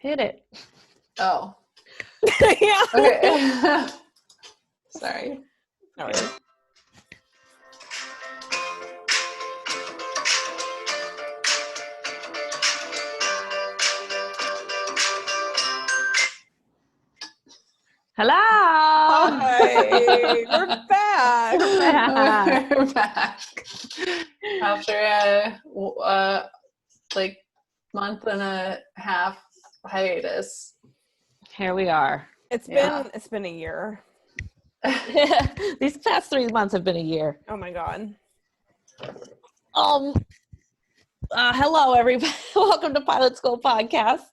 Hit it. Oh. Yeah. Okay. Sorry. All right. Hello. Hi. We're back. We're back. After a like month and a half hiatus. Here we are. It's Yeah. been a year. These past 3 months have been a year. Oh my god. Hello, everybody. Welcome to Pilot School Podcast.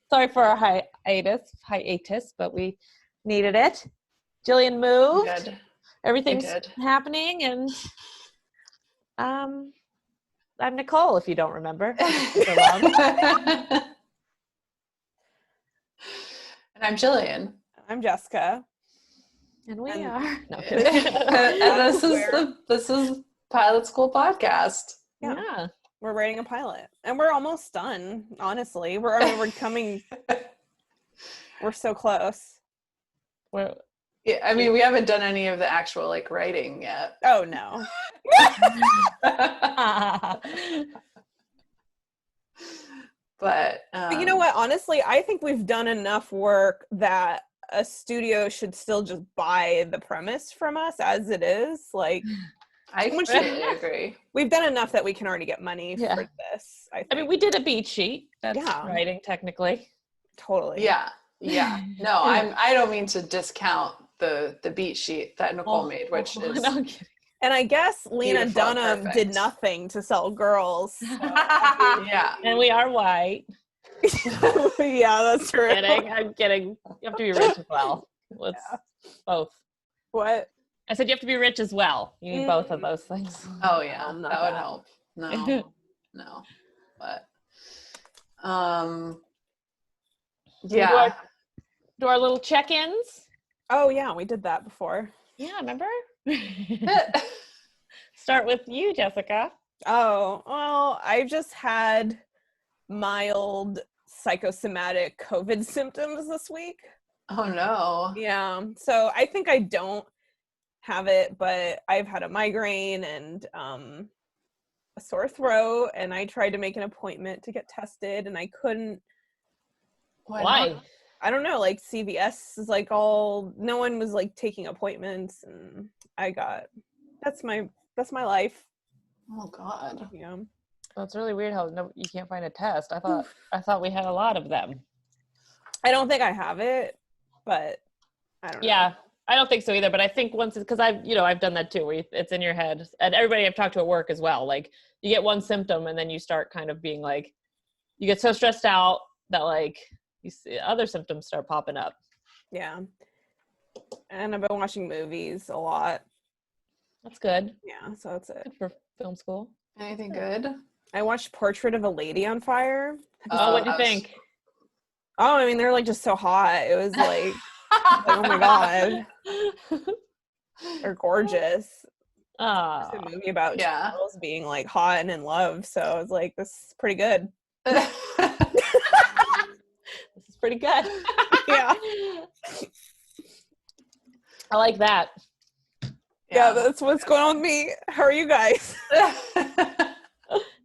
Sorry for our hiatus, but we needed it. Jillian moved. Good. Everything's I did. happening, and I'm Nicole. If you don't remember, And I'm Jillian. I'm Jessica. and we And- are. No, And this is Pilot School Podcast. yeah. We're writing a pilot. And we're almost done, honestly. We're so close. We're, Yeah, I mean, we haven't done any of the actual like writing yet. Oh no. But But you know what? Honestly, I think we've done enough work that a studio should still just buy the premise from us as it is. Like, I completely agree. we've done enough that we can already get money Yeah. for this. I I mean, we did a beat sheet. That's Yeah. writing technically. totally. Yeah. No, I don't mean to discount the beat sheet that Nicole made, which is no, I'm kidding. And I guess Lena Beautiful, Dunham perfect. did nothing to sell girls. So yeah. And we are white. yeah, that's true. I'm kidding. You have to be rich as well. Let's both. What? I said you have to be rich as well. You need both of those things. Oh yeah, I'm that not would that. help. No, but yeah. Do our little check-ins. Oh yeah, we did that before. Yeah, remember? Start with you, Jessica. Oh, well, I've just had mild psychosomatic COVID symptoms this week. Oh no. Yeah, so I think I don't have it, but I've had a migraine and a sore throat, and I tried to make an appointment to get tested, and I couldn't. Why? I don't know, like CVS is like no one was like taking appointments, and that's my life. Oh god. Yeah. Well, it's really weird how you can't find a test. I thought we had a lot of them. I don't think I have it, but I don't know. Yeah, I don't think so either. But I think once, because I've done that too, where it's in your head, and everybody I've talked to at work as well. Like you get one symptom, and then you start kind of being like, you get so stressed out that like you see other symptoms start popping up. Yeah. And I've been watching movies a lot. That's good. Yeah, so that's it. Good for film school. Anything good? I watched Portrait of a Lady on Fire. What do you think? Oh, I mean, they're like just so hot. It was like, oh my god, they're gorgeous. It's a movie about girls being like hot and in love. So I was like, this is pretty good. This is pretty good. Yeah. I like that. Yeah, that's what's going on with me. How are you guys?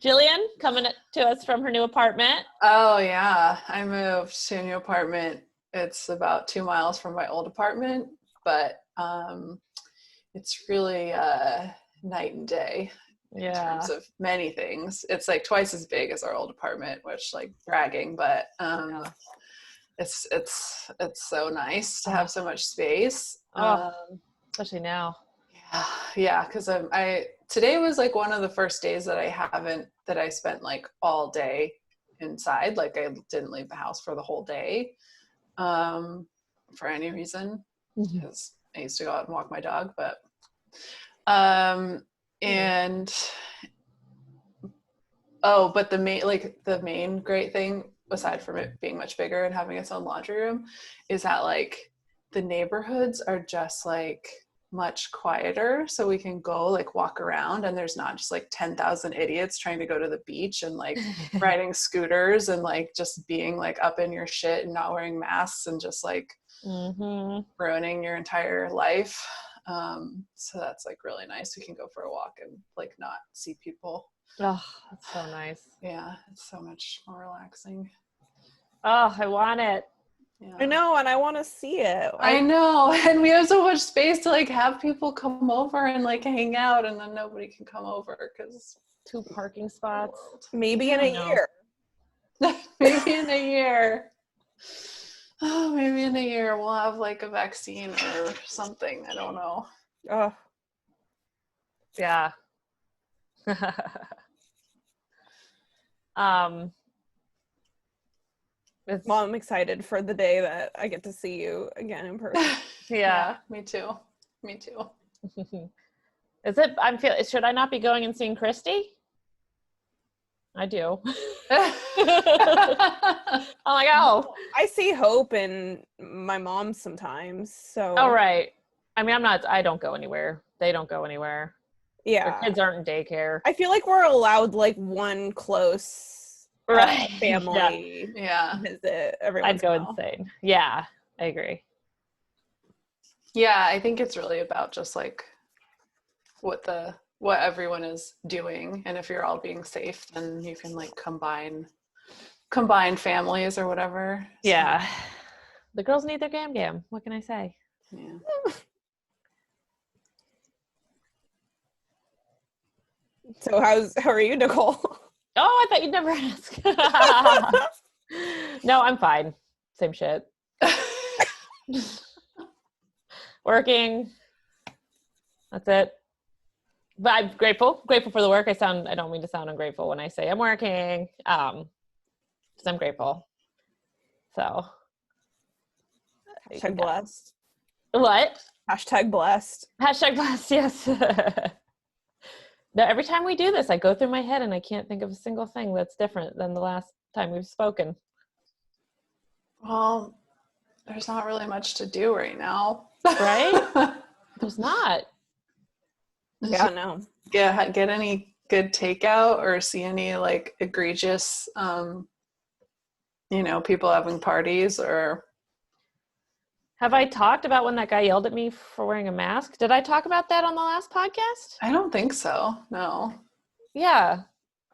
Jillian, coming to us from her new apartment. Oh yeah, I moved to a new apartment. It's about 2 miles from my old apartment, but it's really night and day in terms of many things. It's like twice as big as our old apartment, which like bragging, but it's so nice to have so much space. Especially now. Yeah, because today was like one of the first days that I spent like all day inside. Like I didn't leave the house for the whole day for any reason, because I used to go out and walk my dog. But but the main great thing, aside from it being much bigger and having its own laundry room, is that like the neighborhoods are just like much quieter, so we can go like walk around and there's not just like 10,000 idiots trying to go to the beach and like riding scooters and like just being like up in your shit and not wearing masks and just like ruining your entire life. So that's like really nice. We can go for a walk and like not see people. Oh, that's so nice. Yeah, it's so much more relaxing. Oh, I want it. Yeah. I know, and I want to see it. I know, and we have so much space to like have people come over and like hang out, and then nobody can come over because 2 parking spots. Maybe in a year. Maybe in a year. Oh, maybe in a year we'll have like a vaccine or something. I don't know. Oh, yeah. Well, I'm excited for the day that I get to see you again in person. Yeah, me too. Is it? Should I not be going and seeing Christy? I do. I'm like, oh. I see Hope and my mom sometimes. So. Oh, right. I mean, I don't go anywhere. They don't go anywhere. Yeah. Their kids aren't in daycare. I feel like we're allowed like one close family visit every once I'd go insane. Yeah, I agree. Yeah, I think it's really about just like what everyone is doing, and if you're all being safe, then you can like combine families or whatever. Yeah. So. The girls need their gam. What can I say? Yeah. So how are you, Nicole? Oh, I thought you'd never ask. No, I'm fine. Same shit. Working. That's it. But I'm grateful for the work. I don't mean to sound ungrateful when I say I'm working. Because I'm grateful. So. Hashtag blessed. What? Hashtag blessed. Hashtag blessed, yes. No, every time we do this, I go through my head and I can't think of a single thing that's different than the last time we've spoken. Well, there's not really much to do right now. Right? There's not. Yeah, no. Yeah, get any good takeout or see any like egregious, people having parties or... Have I talked about when that guy yelled at me for wearing a mask? Did I talk about that on the last podcast? I don't think so. No. Yeah.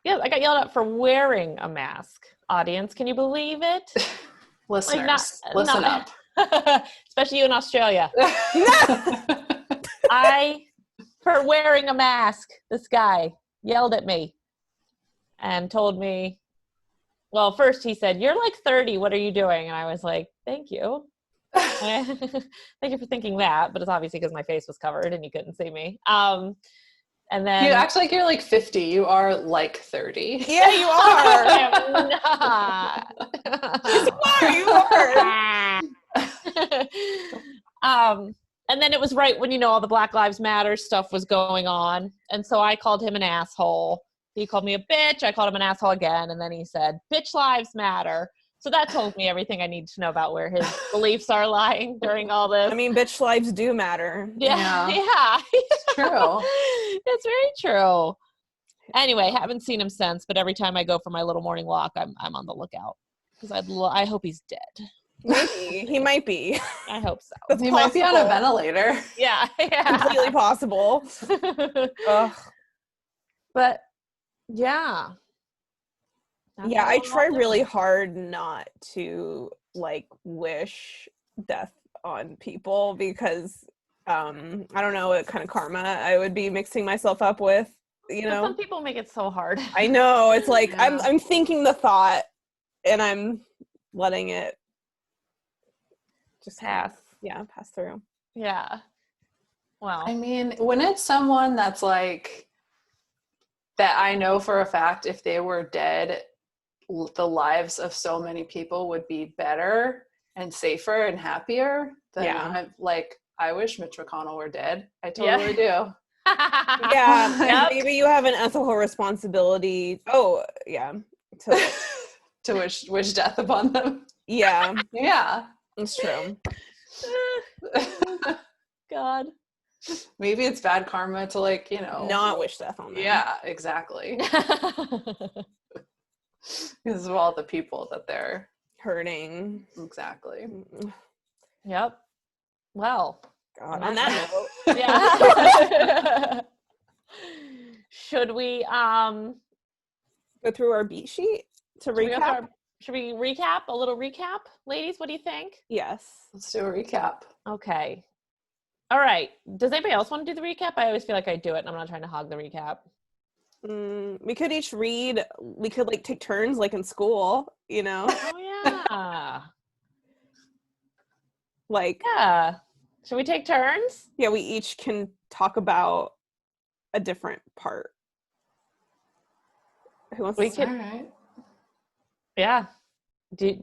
Yeah, I got yelled at for wearing a mask. Audience, can you believe it? Listeners, listen up. Especially you in Australia. For wearing a mask, this guy yelled at me and told me, well, first he said, "You're like 30. What are you doing?" And I was like, "Thank you." Thank you for thinking that, but it's obviously because my face was covered and you couldn't see me. And then you act like you're like 50. You are like 30. Yeah, you are. I'm not. Yes, you are. And then it was right when all the Black Lives Matter stuff was going on, and so I called him an asshole. He called me a bitch. I called him an asshole again, and then he said, "Bitch lives matter." So that told me everything I need to know about where his beliefs are lying during all this. I mean, bitch lives do matter. Yeah. It's true. It's very true. Anyway, haven't seen him since, but every time I go for my little morning walk, I'm on the lookout because I hope he's dead. Maybe he might be. I hope so. He might be on a ventilator. Yeah. Completely possible. Ugh. But yeah. Yeah, I try really hard not to like wish death on people because I don't know what kind of karma I would be mixing myself up with, But some people make it so hard. I know. It's like I'm thinking the thought and I'm letting it just pass. Pass through. Yeah. Well, I mean, when it's someone that's like that I know for a fact if they were dead, the lives of so many people would be better and safer and happier. Then I'm like, I wish Mitch McConnell were dead. I totally do. Yeah. Maybe you have an ethical responsibility. Oh, yeah. To wish death upon them. Yeah. Yeah. It's true. God. Maybe it's bad karma to like, not wish death on them. Yeah, exactly. Because of all the people that they're hurting. Exactly. Yep. Well, God, on that note. Yeah. Should we go through our beat sheet to recap? Should we recap? A little recap? Ladies, what do you think? Yes. Let's do a recap. Okay. All right. Does anybody else want to do the recap? I always feel like I do it and I'm not trying to hog the recap. We could each read. We could like take turns like in school, Oh, yeah. Yeah. Should we take turns? Yeah, we each can talk about a different part. Who wants to start? All right. Yeah. Okay.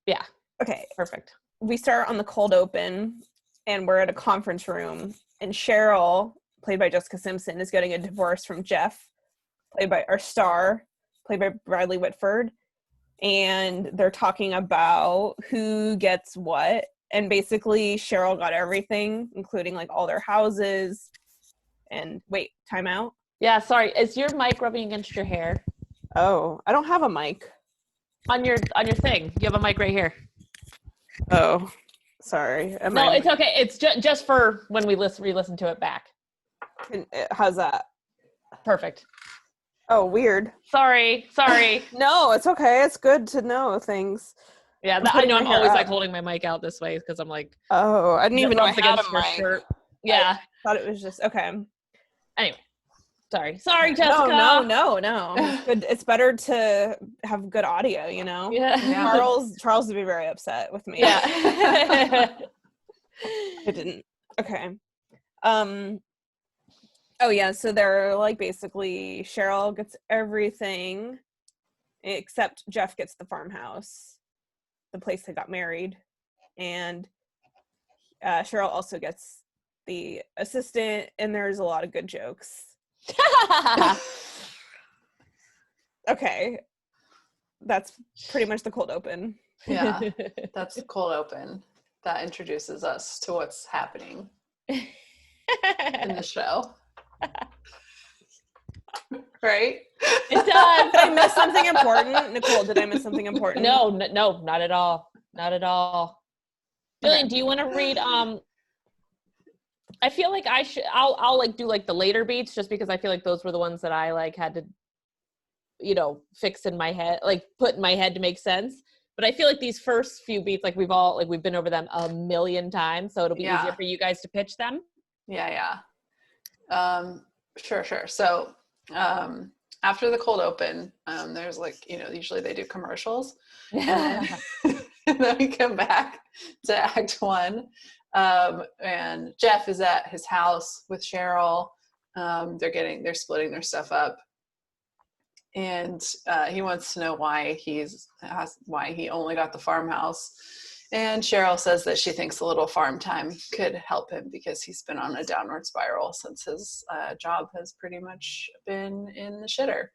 Yeah. Okay. Perfect. We start on the cold open, and we're at a conference room, and Cheryl, played by Jessica Simpson, is getting a divorce from Jeff, played by Bradley Whitford, and they're talking about who gets what, and basically Cheryl got everything, including like all their houses. And wait, time out. Yeah, sorry. Is your mic rubbing against your hair? Oh, I don't have a mic. On your thing. You have a mic right here. Oh, sorry. No, it's okay. It's just for when we re-listen to it back. How's that? Perfect. Oh, weird. Sorry. No, it's okay. It's good to know things. Yeah, I know. I'm always like holding my mic out this way because I'm like. Oh, I didn't even know I had a mic. Shirt. Yeah. I thought it was just okay. Anyway, sorry, Jessica. No. It's good. It's better to have good audio, Yeah. Charles would be very upset with me. Yeah. I didn't. Okay. Oh yeah, so they're like basically Cheryl gets everything except Jeff gets the farmhouse, the place they got married, and Cheryl also gets the assistant, and there's a lot of good jokes. Okay. That's pretty much the cold open. Yeah, that's the cold open. That introduces us to what's happening in the show. Right? It does. Did I miss something important? Nicole, did I miss something important? No, not at all. Not at all. Jillian, do you want to read I feel like I'll like do like the later beats just because I feel like those were the ones that I like had to fix in my head, like put in my head to make sense. But I feel like these first few beats, like we've been over them a million times, so it'll be easier for you guys to pitch them. Yeah. Sure. So after the cold open, there's like, usually they do commercials. And then we come back to Act 1. And Jeff is at his house with Cheryl. They're splitting their stuff up. And he wants to know why he only got the farmhouse. And Cheryl says that she thinks a little farm time could help him because he's been on a downward spiral since his job has pretty much been in the shitter.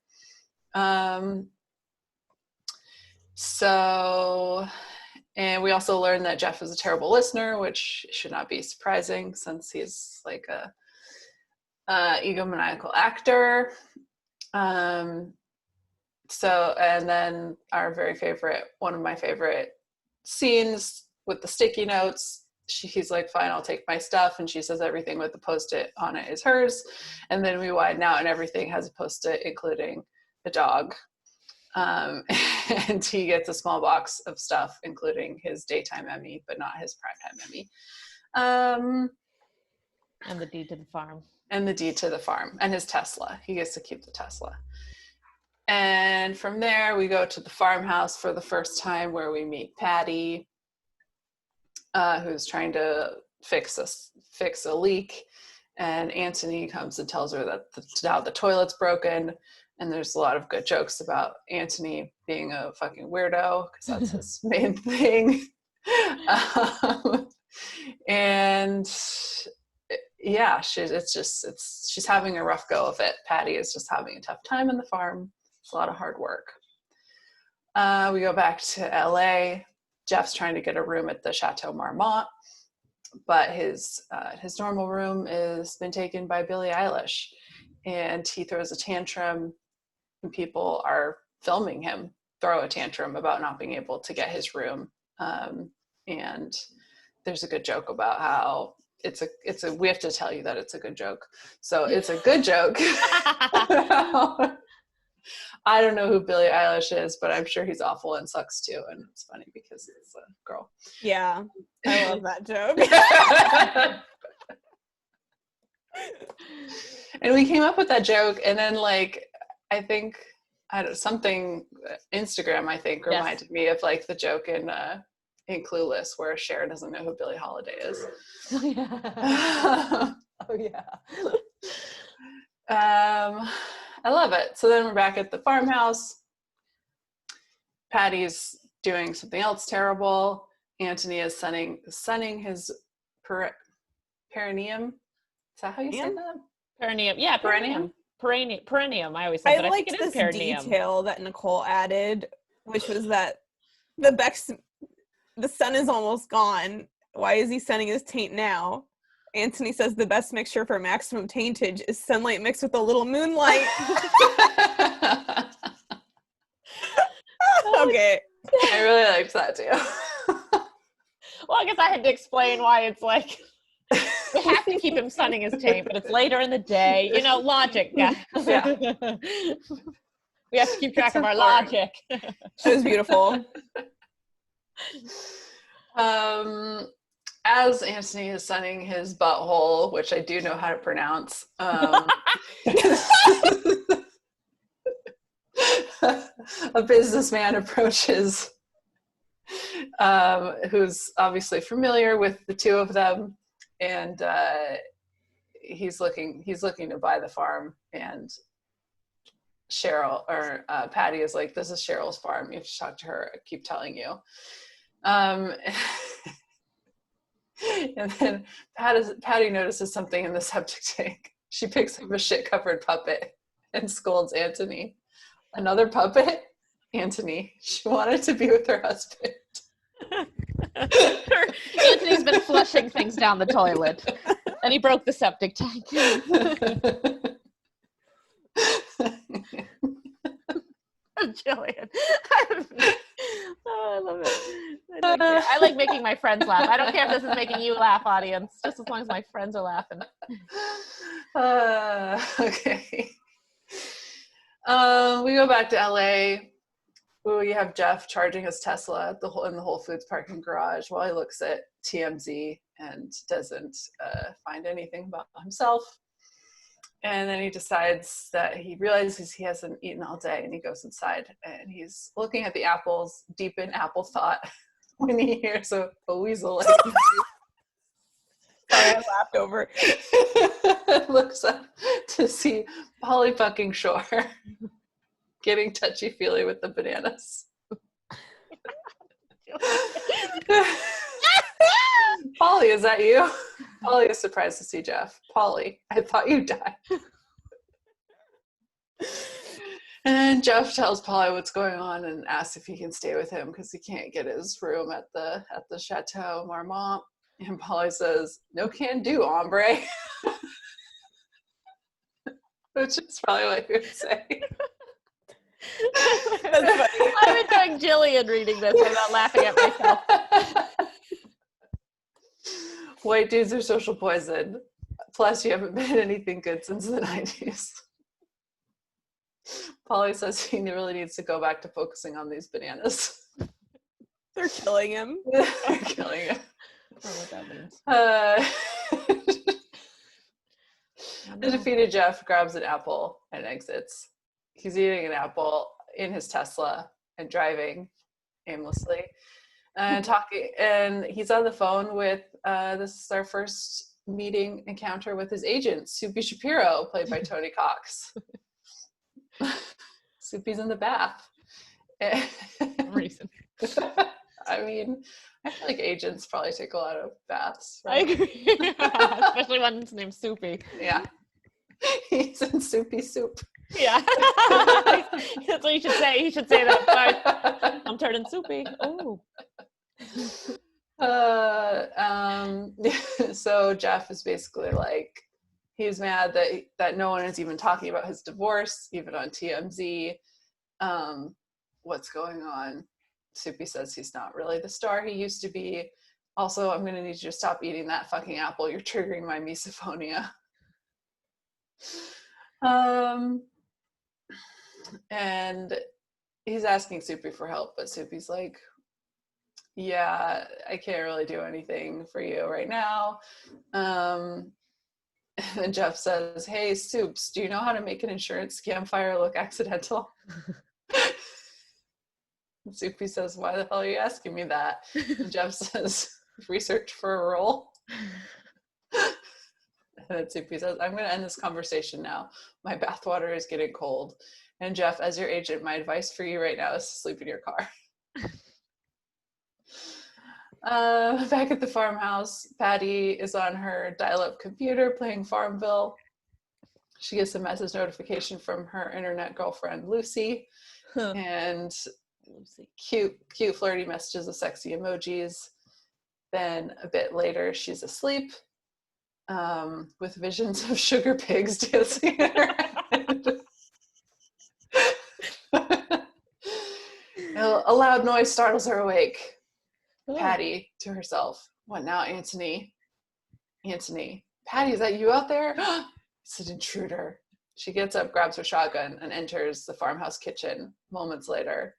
And we also learned that Jeff is a terrible listener, which should not be surprising since he's like a egomaniacal actor. And then one of my favorite scenes with the sticky notes, he's like, fine, I'll take my stuff. And she says everything with the Post-it on it is hers. And then we widen out and everything has a Post-it, including the dog. And he gets a small box of stuff, including his daytime Emmy, but not his primetime Emmy. And the deed to the farm. And his Tesla. He gets to keep the Tesla. And from there, we go to the farmhouse for the first time, where we meet Patty, who's trying to fix a leak. And Anthony comes and tells her that now the toilet's broken. And there's a lot of good jokes about Anthony being a fucking weirdo, because that's his main thing. And yeah, she's having a rough go of it. Patty is just having a tough time on the farm. It's a lot of hard work. We go back to LA. Jeff's trying to get a room at the Chateau Marmont, but his normal room has been taken by Billie Eilish, and he throws a tantrum, and people are filming him throw a tantrum about not being able to get his room. And there's a good joke about how it's a we have to tell you that it's a good joke. So it's a good joke. I don't know who Billie Eilish is, but I'm sure he's awful and sucks too. And it's funny because it's a girl. Yeah, I love that joke. And we came up with that joke, and then like I think something Instagram I think reminded me of like the joke in Clueless where Cher doesn't know who Billie Holiday is. Oh yeah. Oh yeah. I love it. So then we're back at the farmhouse. Patty's doing something else terrible. Anthony is sunning his perineum. Is that how you say that? Perineum. Yeah, perineum. Perineum. I always say, but I think it is perineum. Detail that Nicole added, which was that the sun is almost gone. Why is he sunning his taint now? Anthony says the best mixture for maximum taintage is sunlight mixed with a little moonlight. Okay. I really liked that too. Well, I guess I had to explain why it's like we have to keep him sunning his taint, but it's later in the day. You know, logic, guys. Yeah. We have to keep track of our logic. It was beautiful. As Anthony is sunning his butthole, which I do know how to pronounce, a businessman approaches, who's obviously familiar with the two of them, and he's looking to buy the farm, and Cheryl or Patty is like, "This is Cheryl's farm. You have to talk to her. I keep telling you." And then Patty notices something in the septic tank. She picks up a shit-covered puppet and scolds Anthony. Another puppet? Anthony. She wanted to be with her husband. Anthony's been flushing things down the toilet, and he broke the septic tank. Jillian. Oh, I love it. I like making my friends laugh. I don't care if this is making you laugh, audience, just as long as my friends are laughing. Okay. We go back to LA. We have Jeff charging his Tesla in the Whole Foods parking garage while he looks at TMZ and doesn't find anything about himself. And then he decides that he realizes he hasn't eaten all day, and he goes inside and he's looking at the apples, deep in apple thought, when he hears a weasel. Like, sorry, I laughed over. Looks up to see Pauly fucking Shore getting touchy-feely with the bananas. Pauly, is that you? Pauly is surprised to see Jeff. Pauly, I thought you died. And Jeff tells Pauly what's going on and asks if he can stay with him because he can't get his room at the Chateau Marmont. And Pauly says, "No can do, hombre." Which is probably what he would say. That's funny. I'm enjoying Jillian reading this. I'm not laughing at myself. White dudes are social poison. Plus, you haven't been anything good since the 90s. Pauly says he really needs to go back to focusing on these bananas. They're killing him. They're killing him. I don't know what that means. The defeated Jeff grabs an apple and exits. He's eating an apple in his Tesla and driving aimlessly. And talking, and he's on the phone with this is our first encounter with his agent, Soupy Shapiro, played by Tony Cox. Soupy's in the bath. Reason. I mean, I feel like agents probably take a lot of baths. Right? I agree. Especially one that's named Soupy. Yeah. He's in Soupy Soup. Yeah. That's what you should say. He should say that. I'm turning Soupy. Oh. So Jeff is basically like, he's mad that no one is even talking about his divorce, even on TMZ. What's going on? Soupy says he's not really the star he used to be. Also, I'm going to need you to stop eating that fucking apple. You're triggering my misophonia. And he's asking Soupy for help, but Soupy's like, yeah, I can't really do anything for you right now. And Jeff says, hey, Soups, do you know how to make an insurance scam fire look accidental? And Soupy says, why the hell are you asking me that? And Jeff says, research for a role. And then Soupy says, I'm going to end this conversation now. My bathwater is getting cold. And Jeff, as your agent, my advice for you right now is to sleep in your car. Back at the farmhouse, Patty is on her dial-up computer playing Farmville. She gets a message notification from her internet girlfriend, Lucy. And cute flirty messages of sexy emojis. Then a bit later, she's asleep with visions of sugar pigs dancing in her head. A loud noise startles her awake. Patty to herself, what now, Anthony? Patty, is that you out there? It's an intruder. She gets up, grabs her shotgun, and enters the farmhouse kitchen. Moments later,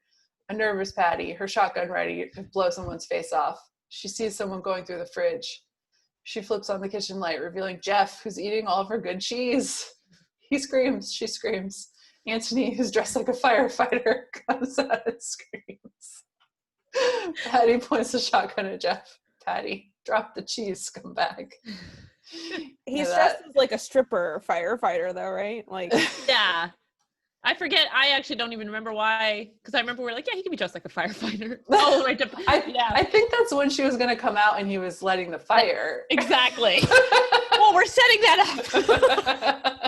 a nervous Patty, her shotgun ready to blow someone's face off. She sees someone going through the fridge. She flips on the kitchen light, revealing Jeff, who's eating all of her good cheese. He screams. She screams. Anthony, who's dressed like a firefighter, comes out and screams. Patty points the shotgun at Jeff. Patty, drop the cheese, scumbag. He's dressed as like a stripper firefighter, though, right? Like, yeah. I forget. I actually don't even remember why. Because I remember we were like, yeah, he can be dressed like a firefighter. Oh, right. I think that's when she was going to come out and he was lighting the fire. Exactly. Well, we're setting that up.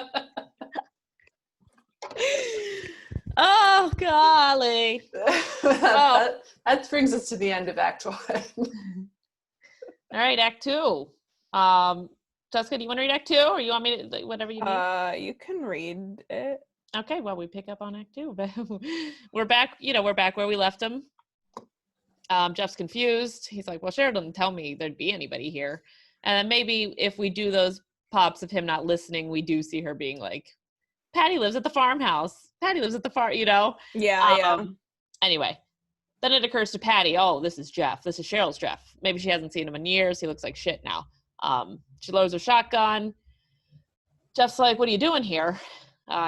Oh, golly. That brings us to the end of Act 1. All right, Act 2. Jessica, do you want to read Act 2, or you want me to, whatever you need? You can read it. Okay, well, we pick up on Act 2. We're back, we're back where we left him. Jeff's confused. He's like, well, Cheryl didn't tell me there'd be anybody here. And then maybe if we do those pops of him not listening, we do see her being like, Patty lives at the farmhouse. Patty lives at the farm, Yeah. Anyway, then it occurs to Patty, oh, this is Jeff. This is Cheryl's Jeff. Maybe she hasn't seen him in years. He looks like shit now. She lowers her shotgun. Jeff's like, what are you doing here?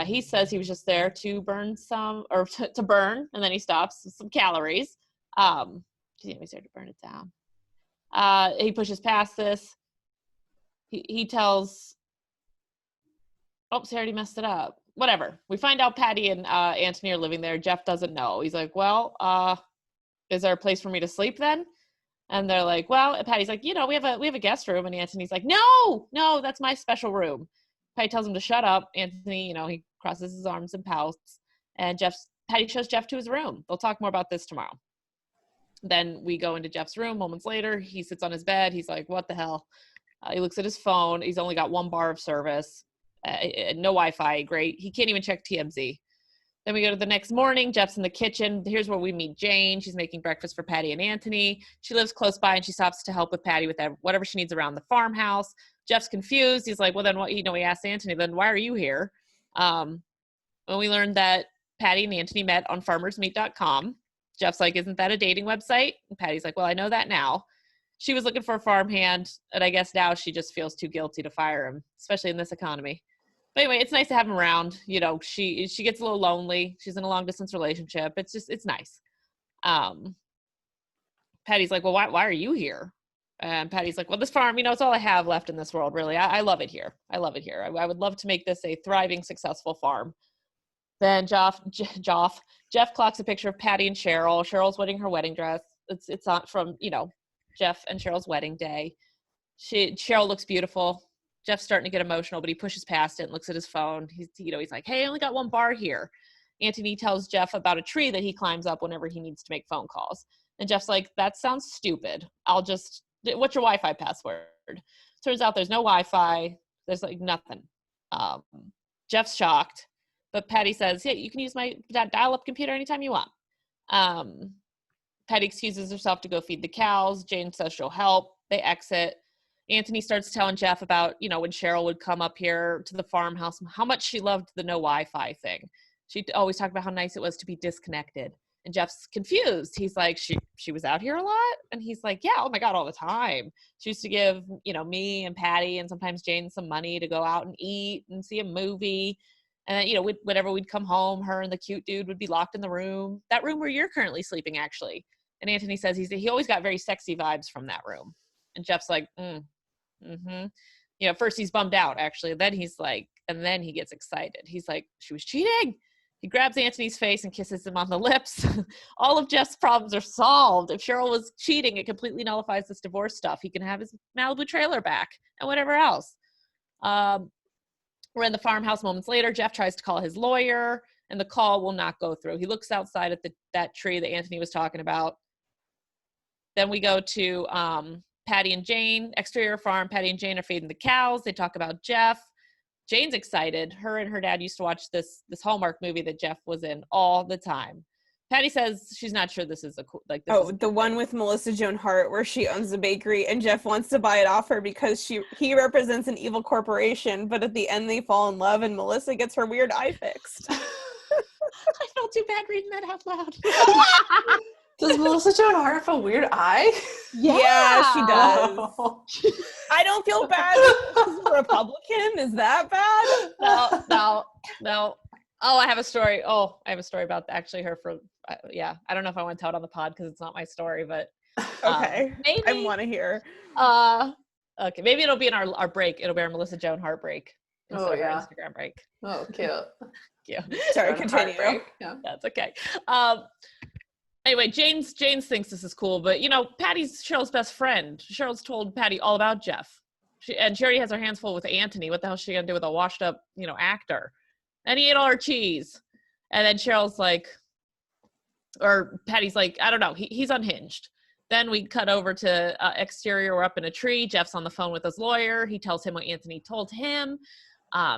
He says he was just there to burn to burn, and then he stops some calories. He's there to burn it down. He pushes past this. He tells, oops, he already messed it up. Whatever. We find out Patty and Anthony are living there. Jeff doesn't know. He's like, well, is there a place for me to sleep then? And they're like, well, Patty's like, we have a guest room. And Anthony's like, no, that's my special room. Patty tells him to shut up. Anthony, he crosses his arms and pouts. And Patty shows Jeff to his room. They'll talk more about this tomorrow. Then we go into Jeff's room. Moments later, he sits on his bed. He's like, what the hell? He looks at his phone. He's only got one bar of service. No Wi-Fi. Great. He can't even check TMZ. Then we go to the next morning. Jeff's in the kitchen. Here's where we meet Jane. She's making breakfast for Patty and Anthony. She lives close by, and she stops to help with Patty with whatever she needs around the farmhouse. Jeff's confused. He's like, well, then what? He asked Anthony, then why are you here? And we learned that Patty and Anthony met on farmersmeet.com. Jeff's like, isn't that a dating website? And Patty's like, well, I know that now. She was looking for a farmhand, and I guess now she just feels too guilty to fire him, especially in this economy. But anyway, it's nice to have him around. She gets a little lonely. She's in a long distance relationship. It's nice. Patty's like, well, why are you here? And Patty's like, well, this farm, it's all I have left in this world, really. I love it here. I love it here. I would love to make this a thriving, successful farm. Then Jeff clocks a picture of Patty and Cheryl. Cheryl's wearing her wedding dress. It's not from, Jeff and Cheryl's wedding day. Cheryl looks beautiful. Jeff's starting to get emotional, but he pushes past it and looks at his phone. He's like, hey, I only got one bar here. Anthony tells Jeff about a tree that he climbs up whenever he needs to make phone calls. And Jeff's like, that sounds stupid. What's your Wi-Fi password? Turns out there's no Wi-Fi. There's like nothing. Jeff's shocked, but Patty says, yeah, you can use my dial-up computer anytime you want. Patty excuses herself to go feed the cows. Jane says she'll help. They exit. Anthony starts telling Jeff about, when Cheryl would come up here to the farmhouse, how much she loved the no Wi-Fi thing. She always talked about how nice it was to be disconnected. And Jeff's confused. He's like, she was out here a lot? And he's like, yeah, oh my God, all the time. She used to give, me and Patty and sometimes Jane some money to go out and eat and see a movie. And then, whenever we'd come home, her and the cute dude would be locked in the room. That room where you're currently sleeping, actually. And Anthony says he always got very sexy vibes from that room. And Jeff's like, first he's bummed out, actually. Then he's like, and then he gets excited. He's like, she was cheating. He grabs Anthony's face and kisses him on the lips. All of Jeff's problems are solved. If Cheryl was cheating, it completely nullifies this divorce stuff. He can have his Malibu trailer back and whatever else. We're in the farmhouse moments later. Jeff tries to call his lawyer, and the call will not go through. He looks outside at that tree that Anthony was talking about. Then we go to Patty and Jane, exterior farm. Patty and Jane are feeding the cows. They talk about Jeff. Jane's excited. Her and her dad used to watch this Hallmark movie that Jeff was in all the time. Patty says she's not sure this is the one with Melissa Joan Hart where she owns a bakery and Jeff wants to buy it off her because he represents an evil corporation, but at the end they fall in love and Melissa gets her weird eye fixed. I felt too bad reading that out loud. Does Melissa Joan Hart have a weird eye? Yeah, she does. Oh. I don't feel bad because she's a Republican. Is that bad? No. Oh, I have a story. About actually her for, I don't know if I want to tell it on the pod because it's not my story, but. Okay. Maybe. I want to hear. Okay. Maybe it'll be in our break. It'll be our Melissa Joan Hart break. Oh, yeah. Our Instagram break. Oh, cute. Yeah. Sorry, continue. Yeah. That's okay. Anyway, Jane thinks this is cool, but Patty's Cheryl's best friend. Cheryl's told Patty all about Jeff. And Cheery has her hands full with Anthony. What the hell is she gonna do with a washed up, actor? And he ate all her cheese. And then Cheryl's like, or Patty's like, I don't know. He's unhinged. Then we cut over to exterior. We're up in a tree. Jeff's on the phone with his lawyer. He tells him what Anthony told him.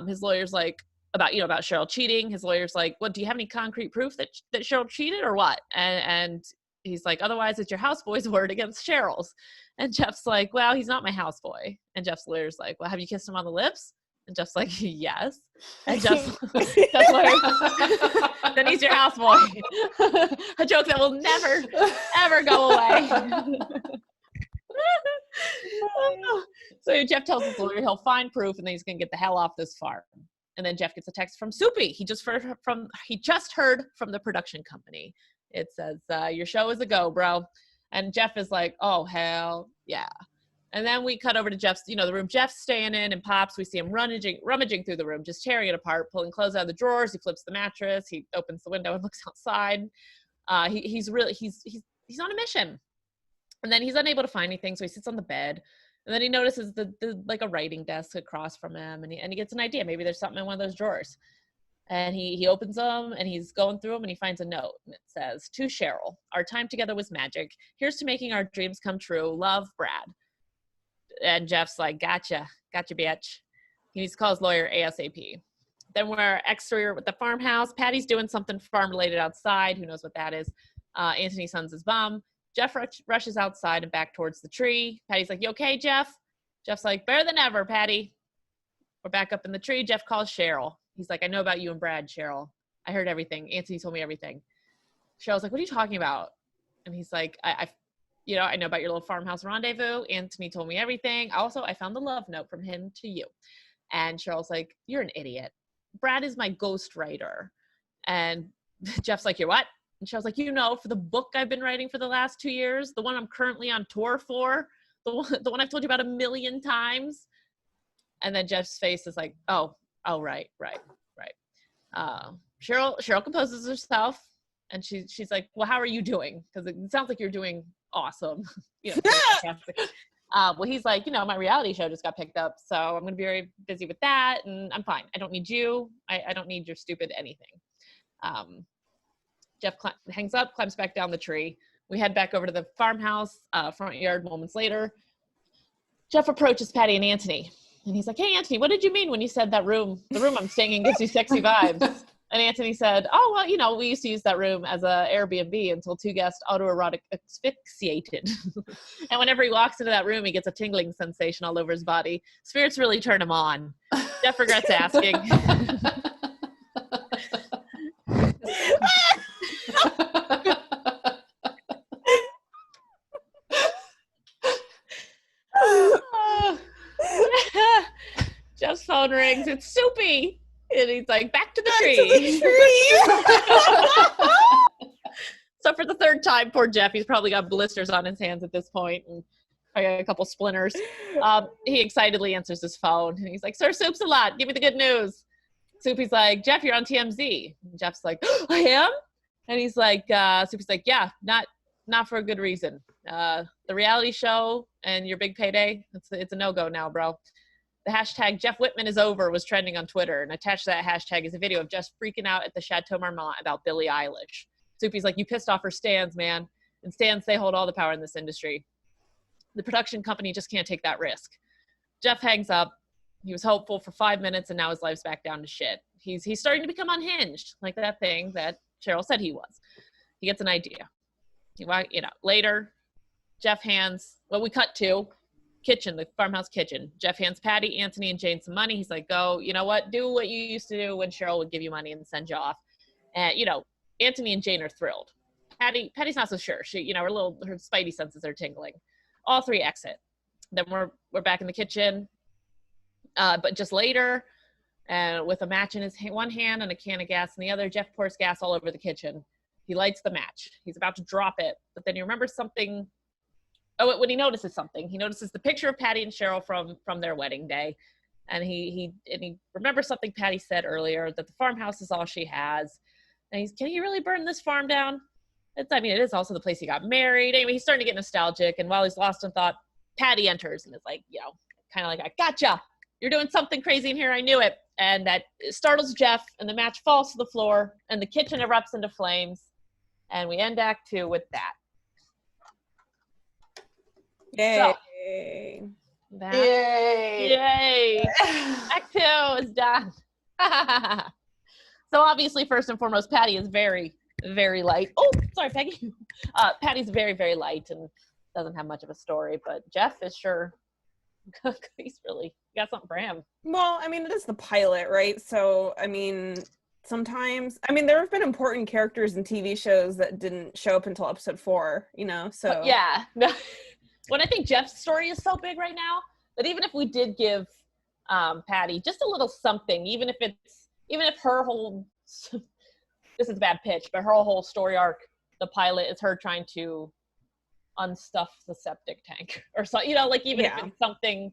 His lawyer's like, about Cheryl cheating. His lawyer's like, what, do you have any concrete proof that Cheryl cheated or what? And he's like, otherwise it's your houseboy's word against Cheryl's. And Jeff's like, well, he's not my houseboy. And Jeff's lawyer's like, well, have you kissed him on the lips? And Jeff's like, yes. And Jeff's lawyer, then he's your houseboy. A joke that will never, ever go away. So Jeff tells his lawyer he'll find proof and then he's going to get the hell off this farm. And then Jeff gets a text from Soupy. He just heard from the production company. It says, your show is a go, bro. And Jeff is like, oh, hell yeah. And then we cut over to Jeff's, the room Jeff's staying in, and Pops, we see him rummaging through the room, just tearing it apart, pulling clothes out of the drawers. He flips the mattress. He opens the window and looks outside. He's on a mission. And then he's unable to find anything, so he sits on the bed. And then he notices the like a writing desk across from him, and he gets an idea. Maybe there's something in one of those drawers. And he opens them, and he's going through them, and he finds a note. And it says, to Cheryl, our time together was magic. Here's to making our dreams come true. Love, Brad. And Jeff's like, gotcha, bitch. He needs to call his lawyer ASAP. Then we're exterior with the farmhouse. Patty's doing something farm-related outside. Who knows what that is? Anthony suns his bum. Jeff rushes outside and back towards the tree. Patty's like, you okay, Jeff? Jeff's like, better than ever, Patty. We're back up in the tree. Jeff calls Cheryl. He's like, I know about you and Brad, Cheryl. I heard everything. Anthony told me everything. Cheryl's like, what are you talking about? And he's like, I know about your little farmhouse rendezvous. Anthony told me everything. Also, I found the love note from him to you. And Cheryl's like, you're an idiot. Brad is my ghostwriter. And Jeff's like, you're what? And Cheryl's like, for the book I've been writing for the last 2 years, the one I'm currently on tour for, the one I've told you about 1,000,000 times. And then Jeff's face is like, oh, right. Cheryl composes herself, and she's like, well, how are you doing? Because it sounds like you're doing awesome. Well, he's like, my reality show just got picked up, so I'm going to be very busy with that, and I'm fine. I don't need you. I don't need your stupid anything. Jeff hangs up, climbs back down the tree. We head back over to the farmhouse, front yard moments later. Jeff approaches Patty and Anthony. And he's like, hey, Anthony, what did you mean when you said that room, the room I'm staying in gives you sexy vibes? And Anthony said, oh, well, you know, we used to use that room as a Airbnb until 2 guests autoerotic asphyxiated. And whenever he walks into that room, he gets a tingling sensation all over his body. Spirits really turn him on. Jeff regrets asking. Jeff's phone rings. It's Soupy. And he's like, back to the tree. So for the 3rd time, poor Jeff, he's probably got blisters on his hands at this point, and I got a couple splinters. He excitedly answers his phone, and he's like, Sir Soup's a lot. Give me the good news. Soupy's like, Jeff, you're on TMZ. And Jeff's like, oh, I am? And he's like, Soupy's like, yeah, not for a good reason. The reality show and your big payday, it's a no-go now, bro. The hashtag Jeff Whitman is over was trending on Twitter, and attached to that hashtag is a video of Jeff freaking out at the Chateau Marmont about Billie Eilish. Soupy's like, you pissed off her stans, man. And stans, they hold all the power in this industry. The production company just can't take that risk. Jeff hangs up. He was hopeful for 5 minutes, and now his life's back down to shit. He's starting to become unhinged, like that thing that Cheryl said he was. He gets an idea. Later, Jeff hands what we cut to. Kitchen, the farmhouse kitchen. Jeff hands Patty, Anthony, and Jane some money. He's like, go, you know what? Do what you used to do when Cheryl would give you money and send you off. And, Anthony and Jane are thrilled. Patty's not so sure. She, her spidey senses are tingling. All 3 exit. Then we're back in the kitchen. But just later, with a match in his one hand and a can of gas in the other, Jeff pours gas all over the kitchen. He lights the match. He's about to drop it, but then he remembers something. Oh, when he notices something, he notices the picture of Patty and Cheryl from their wedding day. And he remembers something Patty said earlier, that the farmhouse is all she has. And can you really burn this farm down? It is also the place he got married. Anyway, he's starting to get nostalgic. And while he's lost in thought, Patty enters and is like, kind of like, I gotcha. You're doing something crazy in here. I knew it. And that startles Jeff, and the match falls to the floor, and the kitchen erupts into flames. And we end Act 2 with that. Yay. So, yay. Act 2 is done. So obviously, first and foremost, Patty is very, very light. Oh, sorry, Peggy. Patty's very, very light and doesn't have much of a story, but Jeff is sure. He's really got something for him. Well, it is the pilot, right? So, sometimes, there have been important characters in TV shows that didn't show up until episode 4, so. Yeah. When I think Jeff's story is so big right now that even if we did give Patty just a little something, even if her whole, this is a bad pitch, but her whole story arc, the pilot, is her trying to unstuff the septic tank or so, even if it's something,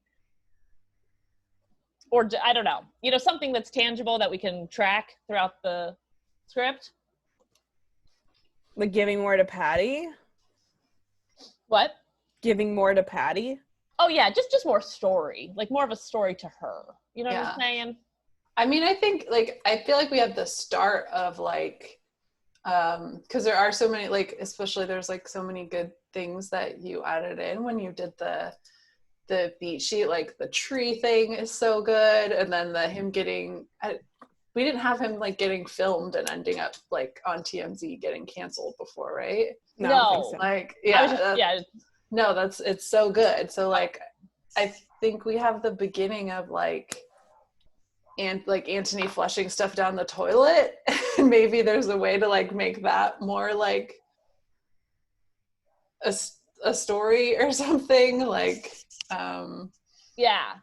or I don't know, something that's tangible that we can track throughout the script. Like giving more to Patty? What? Giving more to Patty? Oh yeah, just more story, like more of a story to her. You know what I'm saying? I think I feel like we have the start of because there are so many, especially there's so many good things that you added in when you did the beat sheet, the tree thing is so good, and then him getting, we didn't have him getting filmed and ending up on TMZ getting canceled before, right? No. No, it's so good. So I think we have the beginning of Anthony flushing stuff down the toilet, and maybe there's a way to make that more a story or something, yeah,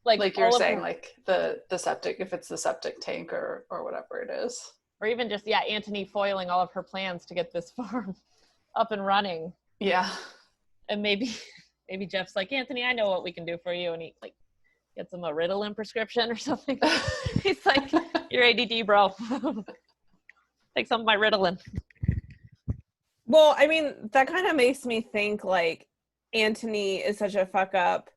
like you're saying, the septic, if it's the septic tank or whatever it is, or even just Anthony foiling all of her plans to get this farm up and running. Yeah. And maybe Jeff's like, Anthony, I know what we can do for you, and he gets him a Ritalin prescription or something. He's like, you're ADD, bro. Take some of my Ritalin. Well, that kind of makes me think Anthony is such a fuck up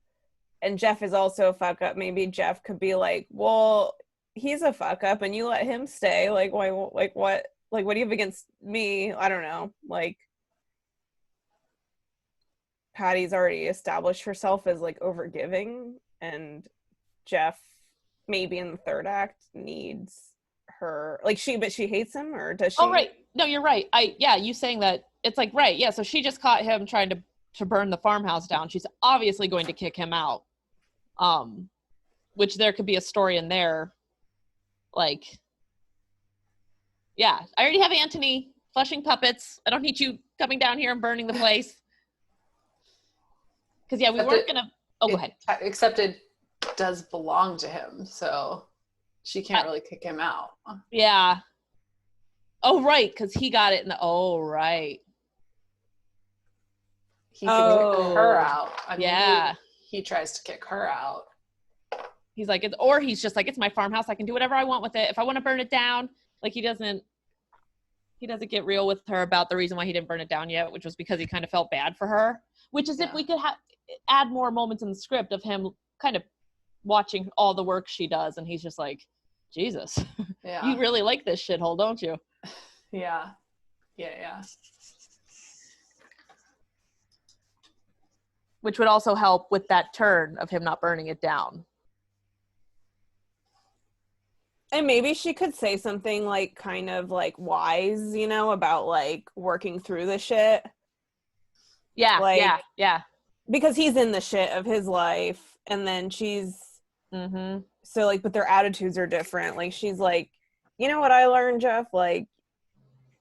and Jeff is also a fuck up. Maybe Jeff could be like, well, he's a fuck up and you let him stay. Why, what do you have against me? I don't know. Patty's already established herself as like overgiving, and Jeff maybe in the third act needs her, like, but she hates him, or does she? Oh, right. No, you're right. You saying that, it's like, right. Yeah. So she just caught him trying to burn the farmhouse down. She's obviously going to kick him out. Which there could be a story in there. Like, yeah, I already have Anthony flushing puppets. I don't need you coming down here and burning the place. Because, yeah, we weren't going to... Oh, go ahead. Except it does belong to him, so she can't really kick him out. Yeah. Oh, right, because he got it in the... Oh, right. He can kick her out. I mean, yeah. He tries to kick her out. He's like, or he's just like, it's my farmhouse. I can do whatever I want with it. If I want to burn it down, like, he doesn't get real with her about the reason why he didn't burn it down yet, which was because he kind of felt bad for her. Which is if we could add more moments in the script of him kind of watching all the work she does, and he's just like, Jesus, you really like this shithole, don't you? Yeah. Which would also help with that turn of him not burning it down. And maybe she could say something like kind of like wise, you know, about like working through the shit. Yeah, like, yeah. Because he's in the shit of his life, and then she's so like, but their attitudes are different. Like, she's like, you know what I learned, Jeff? Like,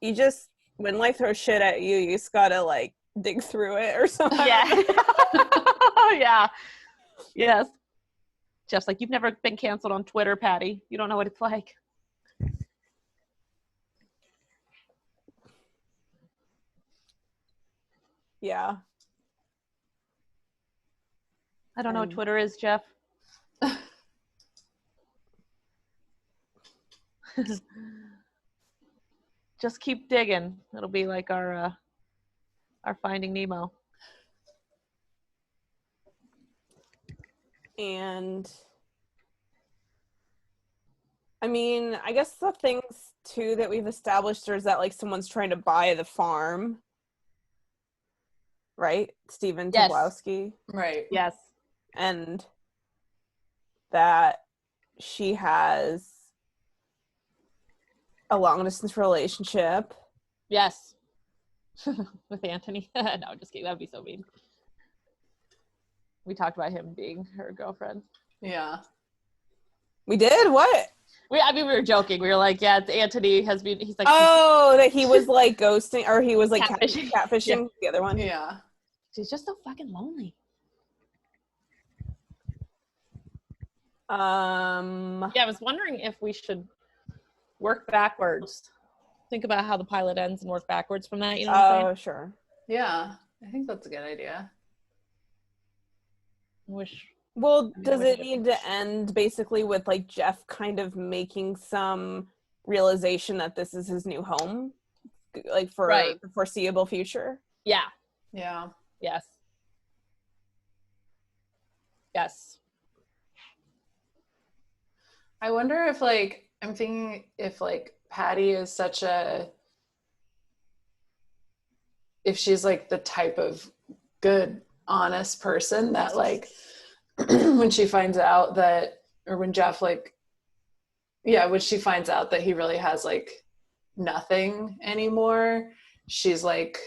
you just, when life throws shit at you, you just gotta like dig through it or something. Yeah. Yeah. Yes. Jeff's like, you've never been canceled on Twitter, Patty. You don't know what it's like. Yeah. I don't know what Twitter is, Jeff. Just keep digging. It'll be like our Finding Nemo. And I mean, I guess the things too that we've established is that like someone's trying to buy the farm, right? Stephen Tobolowsky. Right. Yes. And that she has a long distance relationship. Yes. With Anthony. No, I'm just kidding. That'd be so mean. We talked about him being her girlfriend. Yeah. We did? What? We were joking. We were like, yeah, it's Anthony has been, he's like, oh, that he was like ghosting, or he was like catfishing the other one. Yeah. She's just so fucking lonely. Yeah, I was wondering if we should work backwards. Think about how the pilot ends and work backwards from that, you know what I'm saying? Oh, sure. Yeah, I think that's a good idea. Well, does it need to end basically with like Jeff kind of making some realization that this is his new home, like for the foreseeable future? Yeah. Yeah. Yes. I wonder if like, I'm thinking if like Patty is if she's like the type of good, honest person that like when she finds out that, or when Jeff like, when she finds out that he really has like nothing anymore, she's like,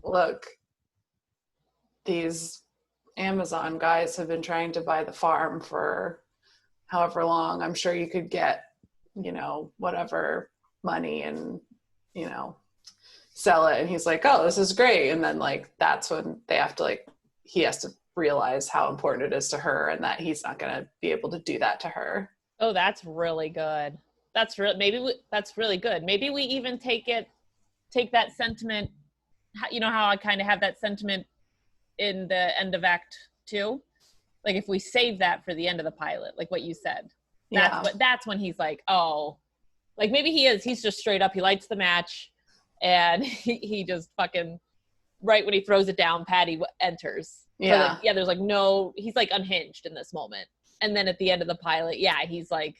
look, these Amazon guys have been trying to buy the farm for however long. I'm sure you could get, whatever money and, sell it. And he's like, oh, this is great. And then like, that's when they have to like, he has to realize how important it is to her and that he's not going to be able to do that to her. Oh, that's really good. That's really good. Maybe we even take that sentiment, how I kind of have that sentiment in the end of Act 2. Like if we save that for the end of the pilot, like what you said, that's when he's like, oh, like maybe he's just straight up, he lights the match and he just fucking, right when he throws it down, Patty enters. Yeah. So like, there's like no, he's like unhinged in this moment. And then at the end of the pilot, he's like,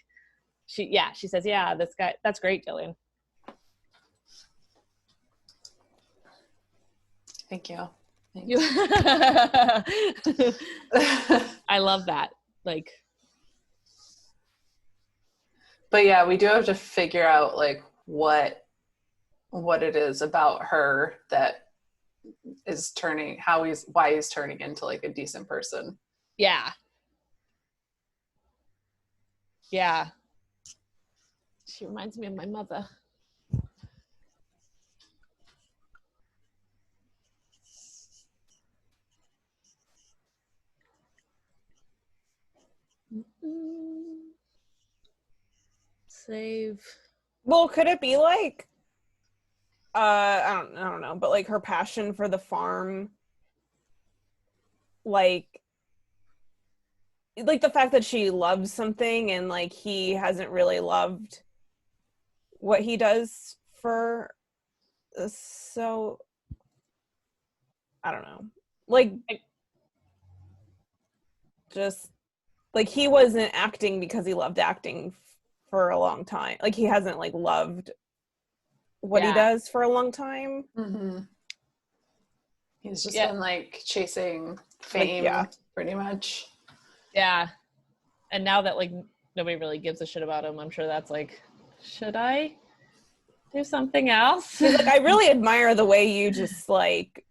she says, yeah, this guy, that's great, Jillian. Thank you. I love that. Like, but yeah, we do have to figure out like what it is about her that is why he's turning into like a decent person. Yeah. She reminds me of my mother. Save. Well, could it be like I don't know, but like her passion for the farm, like the fact that she loves something and like he hasn't really loved what he does for, so I don't know, like just like he wasn't acting because he loved acting for a long time. Like he hasn't like loved what he does for a long time. Mm-hmm. He's just been like chasing fame, like, pretty much. Yeah. And now that like nobody really gives a shit about him, I'm sure that's like, should I do something else? He's like, I really admire the way you just like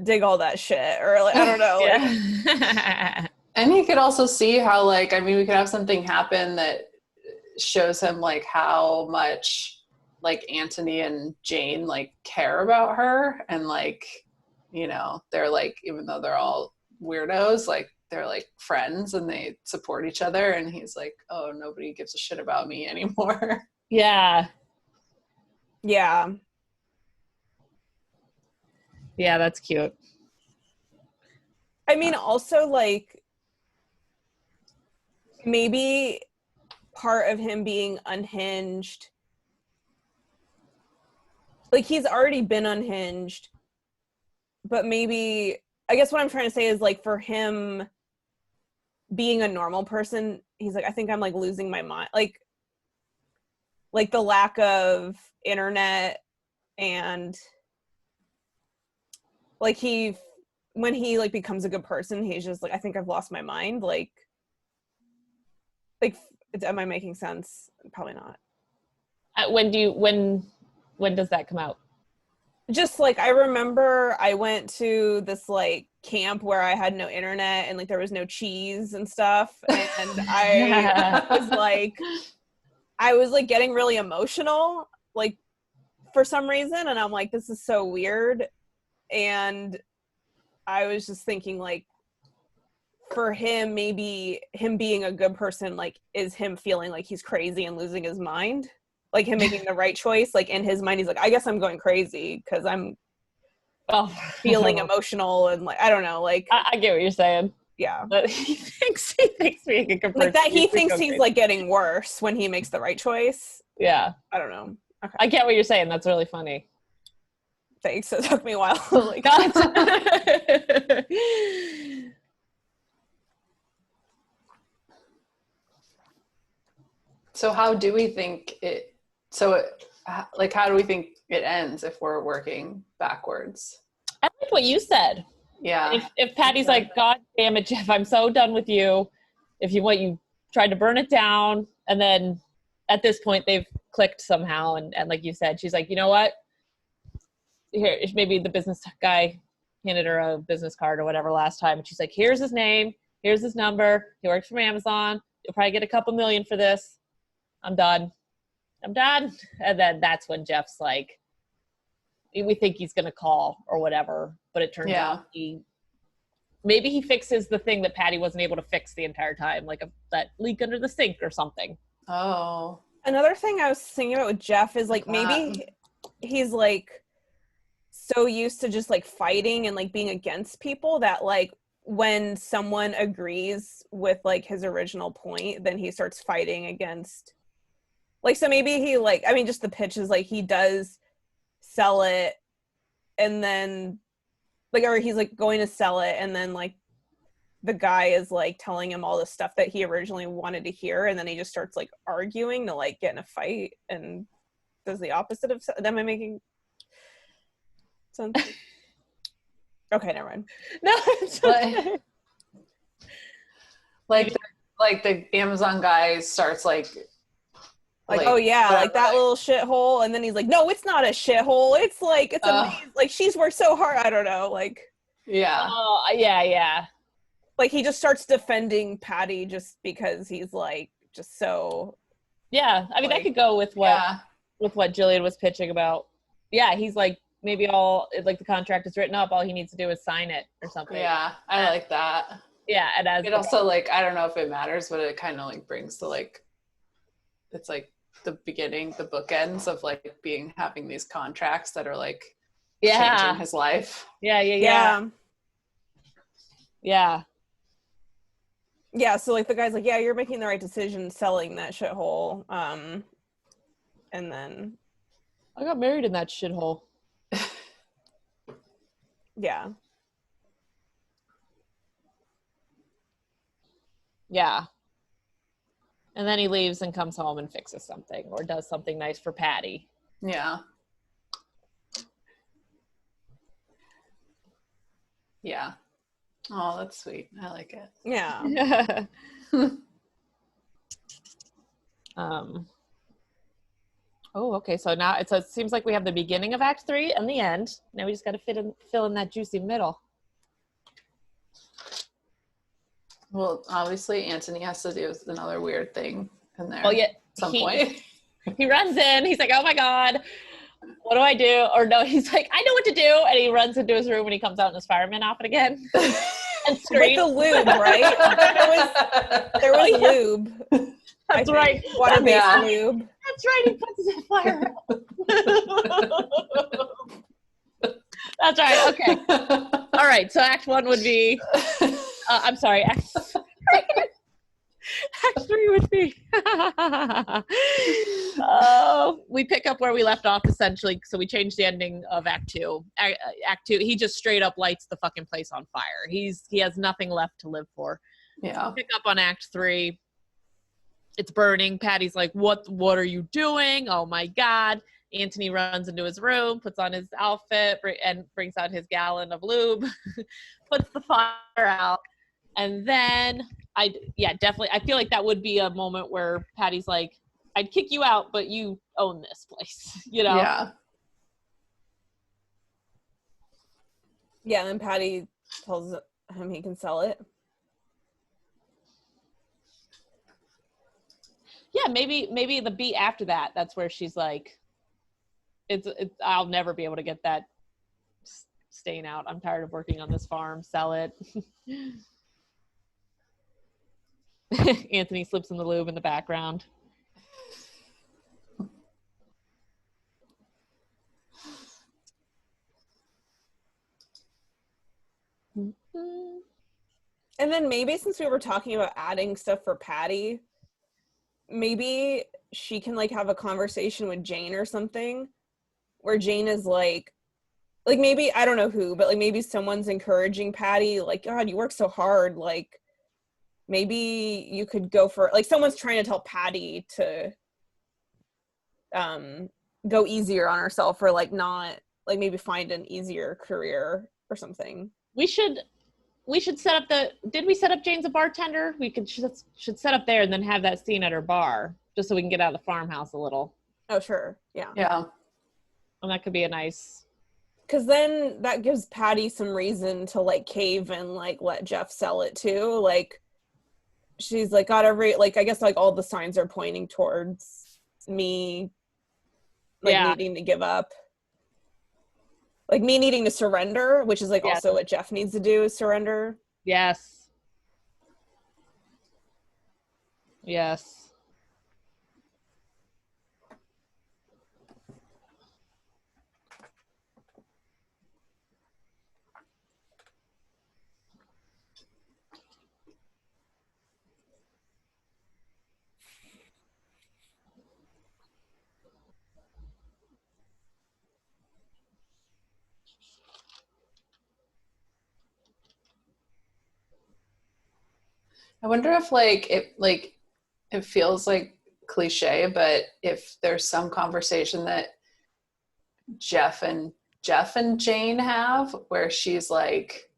dig all that shit, or like I don't know. Like. And he could also see how like, I mean, we could have something happen that shows him like how much like Anthony and Jane like care about her, and like, you know, they're like, even though they're all weirdos, like they're like friends and they support each other, and he's like, oh, nobody gives a shit about me anymore. Yeah, that's cute. I mean, also like maybe part of him being unhinged, like he's already been unhinged, but maybe, I guess what I'm trying to say is like for him being a normal person, he's like, I think I'm like losing my mind, like the lack of internet, and like when he like becomes a good person, he's just like, I think I've lost my mind. Like am I making sense? Probably not. When does that come out? Just like, I remember I went to this like camp where I had no internet and like there was no cheese and stuff, and I was like getting really emotional like for some reason, and I'm like, this is so weird. And I was just thinking like, for him, maybe him being a good person like is him feeling like he's crazy and losing his mind, like him making the right choice. Like in his mind he's like, I guess I'm going crazy because I'm feeling emotional, and like I don't know, like I get what you're saying. Yeah, but he thinks being a good person, like that he thinks he's like getting worse when he makes the right choice. Yeah, I don't know. Okay. I get what you're saying. That's really funny. Thanks. It took me a while. Like, so how do we think it? So, like, how do we think it ends if we're working backwards? I like what you said. Yeah. If Patty's like, God damn it, Jeff, I'm so done with you. If you want, you tried to burn it down, and then at this point they've clicked somehow, and like you said, she's like, you know what? Here, maybe the business guy handed her a business card or whatever last time, and she's like, here's his name, here's his number, he works for Amazon, you'll probably get a couple million for this. I'm done. And then that's when Jeff's like, we think he's gonna call or whatever, but it turns out maybe he fixes the thing that Patty wasn't able to fix the entire time, like that leak under the sink or something. Oh, another thing I was thinking about with Jeff is like maybe he's like so used to just like fighting and like being against people that like when someone agrees with like his original point, then he starts fighting against, like, so maybe he like, I mean, just the pitch is like he does sell it, and then like, or he's like going to sell it, and then like the guy is like telling him all the stuff that he originally wanted to hear, and then he just starts like arguing to like get in a fight and does the opposite of, am I making sense? Okay, never mind. No, it's okay. Like the Amazon guy starts like oh yeah, whatever, like that little shithole, and then he's like, no, it's not a shithole. It's like it's amazing. Like she's worked so hard. I don't know. Like yeah. Oh yeah. Like he just starts defending Patty just because he's like just so. Yeah, I mean that could go with what Jillian was pitching about. Yeah, he's like maybe the contract is written up. All he needs to do is sign it or something. Yeah, I like that. Yeah, and it also like I don't know if it matters, but it kind of like brings the like it's like the beginning, the bookends of like having these contracts that are like changing his life. Yeah. So like the guy's like, yeah, you're making the right decision selling that shithole. And then I got married in that shithole. Yeah. Yeah. And then he leaves and comes home and fixes something or does something nice for Patty. Yeah. Yeah. Oh, that's sweet. I like it. Yeah. Oh, okay. So now it seems like we have the beginning of Act 3 and the end. Now we just got to fill in that juicy middle. Well, obviously Anthony has to do another weird thing in there. Well, yeah, at some point. He runs in. He's like, "Oh my God, what do I do?" Or no, he's like, "I know what to do," and he runs into his room and he comes out in his fireman outfit again and screams. With the lube, right? there was lube. That's right. Water-based lube. That's right. He puts his fire out. That's right. Okay. All right. So Act 1 would be. I'm sorry. Act 3 would be. We pick up where we left off essentially. So we changed the ending of Act 2. Act 2. He just straight up lights the fucking place on fire. He has nothing left to live for. Yeah. We pick up on Act 3. It's burning. Patty's like, what are you doing? Oh my God. Anthony runs into his room, puts on his outfit, and brings out his gallon of lube, puts the fire out. And then definitely. I feel like that would be a moment where Patty's like, I'd kick you out, but you own this place, you know? Yeah. Yeah, and then Patty tells him he can sell it. Yeah, maybe the beat after that, that's where she's like, it's I'll never be able to get that stain out. I'm tired of working on this farm. Sell it. Anthony slips in the lube in the background. And then maybe since we were talking about adding stuff for Patty, maybe she can like have a conversation with Jane or something where Jane is like maybe, I don't know who, but like maybe someone's encouraging Patty, like, God, you work so hard. Like maybe you could go for, like someone's trying to tell Patty to go easier on herself or like not, like maybe find an easier career or something. We should set up did we set up Jane's a bartender? We should set up there and then have that scene at her bar just so we can get out of the farmhouse a little. Oh, sure. Yeah. Yeah. And that could be a nice. Because then that gives Patty some reason to like cave and like let Jeff sell it too. Like she's like got every, like I guess like all the signs are pointing towards me like needing to give up. Like me needing to surrender, which is like also what Jeff needs to do is surrender. Yes. Yes. I wonder if it feels like cliche, but if there's some conversation that Jeff and Jeff and Jane have, where she's like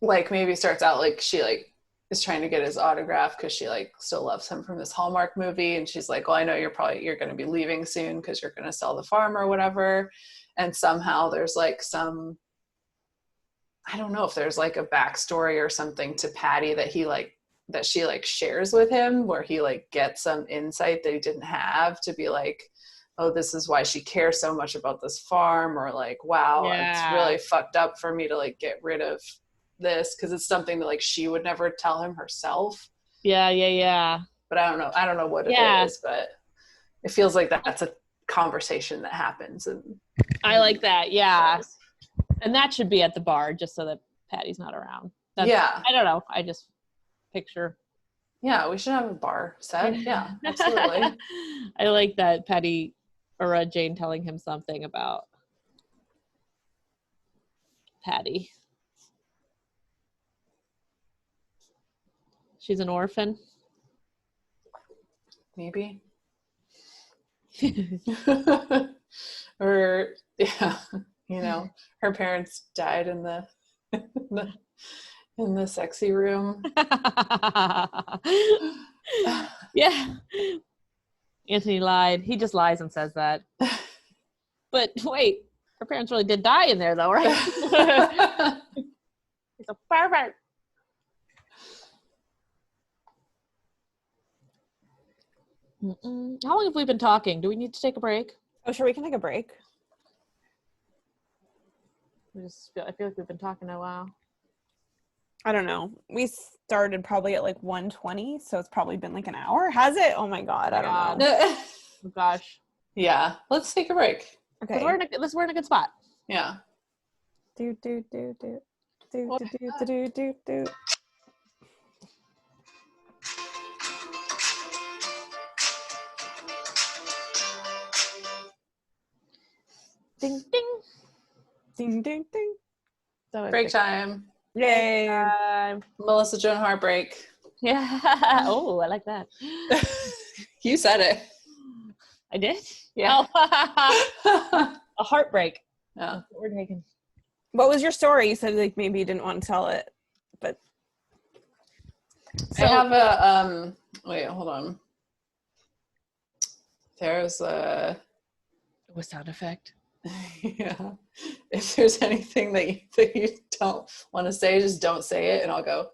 maybe starts out like she like is trying to get his autograph because she like still loves him from this Hallmark movie, and she's like, well, I know you're going to be leaving soon because you're going to sell the farm or whatever, and somehow there's like some, I don't know if there's like a backstory or something to Patty that she like shares with him, where he like gets some insight that he didn't have, to be like, oh, this is why she cares so much about this farm, or like, wow, it's really fucked up for me to like get rid of this, because it's something that like she would never tell him herself. Yeah. But I don't know what it is, but it feels like that's a conversation that happens. And I like that. Yeah. And that should be at the bar, just so that Patty's not around. I don't know. I just picture. Yeah, we should have a bar set. Yeah, absolutely. I like that Patty or Jane telling him something about Patty. She's an orphan. Maybe. Or yeah, you know, her parents died in the sexy room. Yeah. Anthony lied. He just lies and says that. But wait, her parents really did die in there though, right? He's a pervert. How long have we been talking? Do we need to take a break? Oh, sure, we can take a break. I feel like we've been talking a while. I don't know. We started probably at like 1:20, so it's probably been like an hour. Has it? Oh my god, I don't know. Oh gosh. Yeah, let's take a break. Okay. We're in a good spot. Yeah. Do. Ding ding. Ding ding ding. Break time. Yay. Melissa Joan Hart break. Yeah. Oh, I like that. You said it. I did? Yeah. Oh. A heartbreak. Yeah. We're taking. What was your story? You said like maybe you didn't want to tell it, but I have a wait, hold on. There's a sound effect. Yeah. If there's anything that you don't want to say, just don't say it, and I'll go.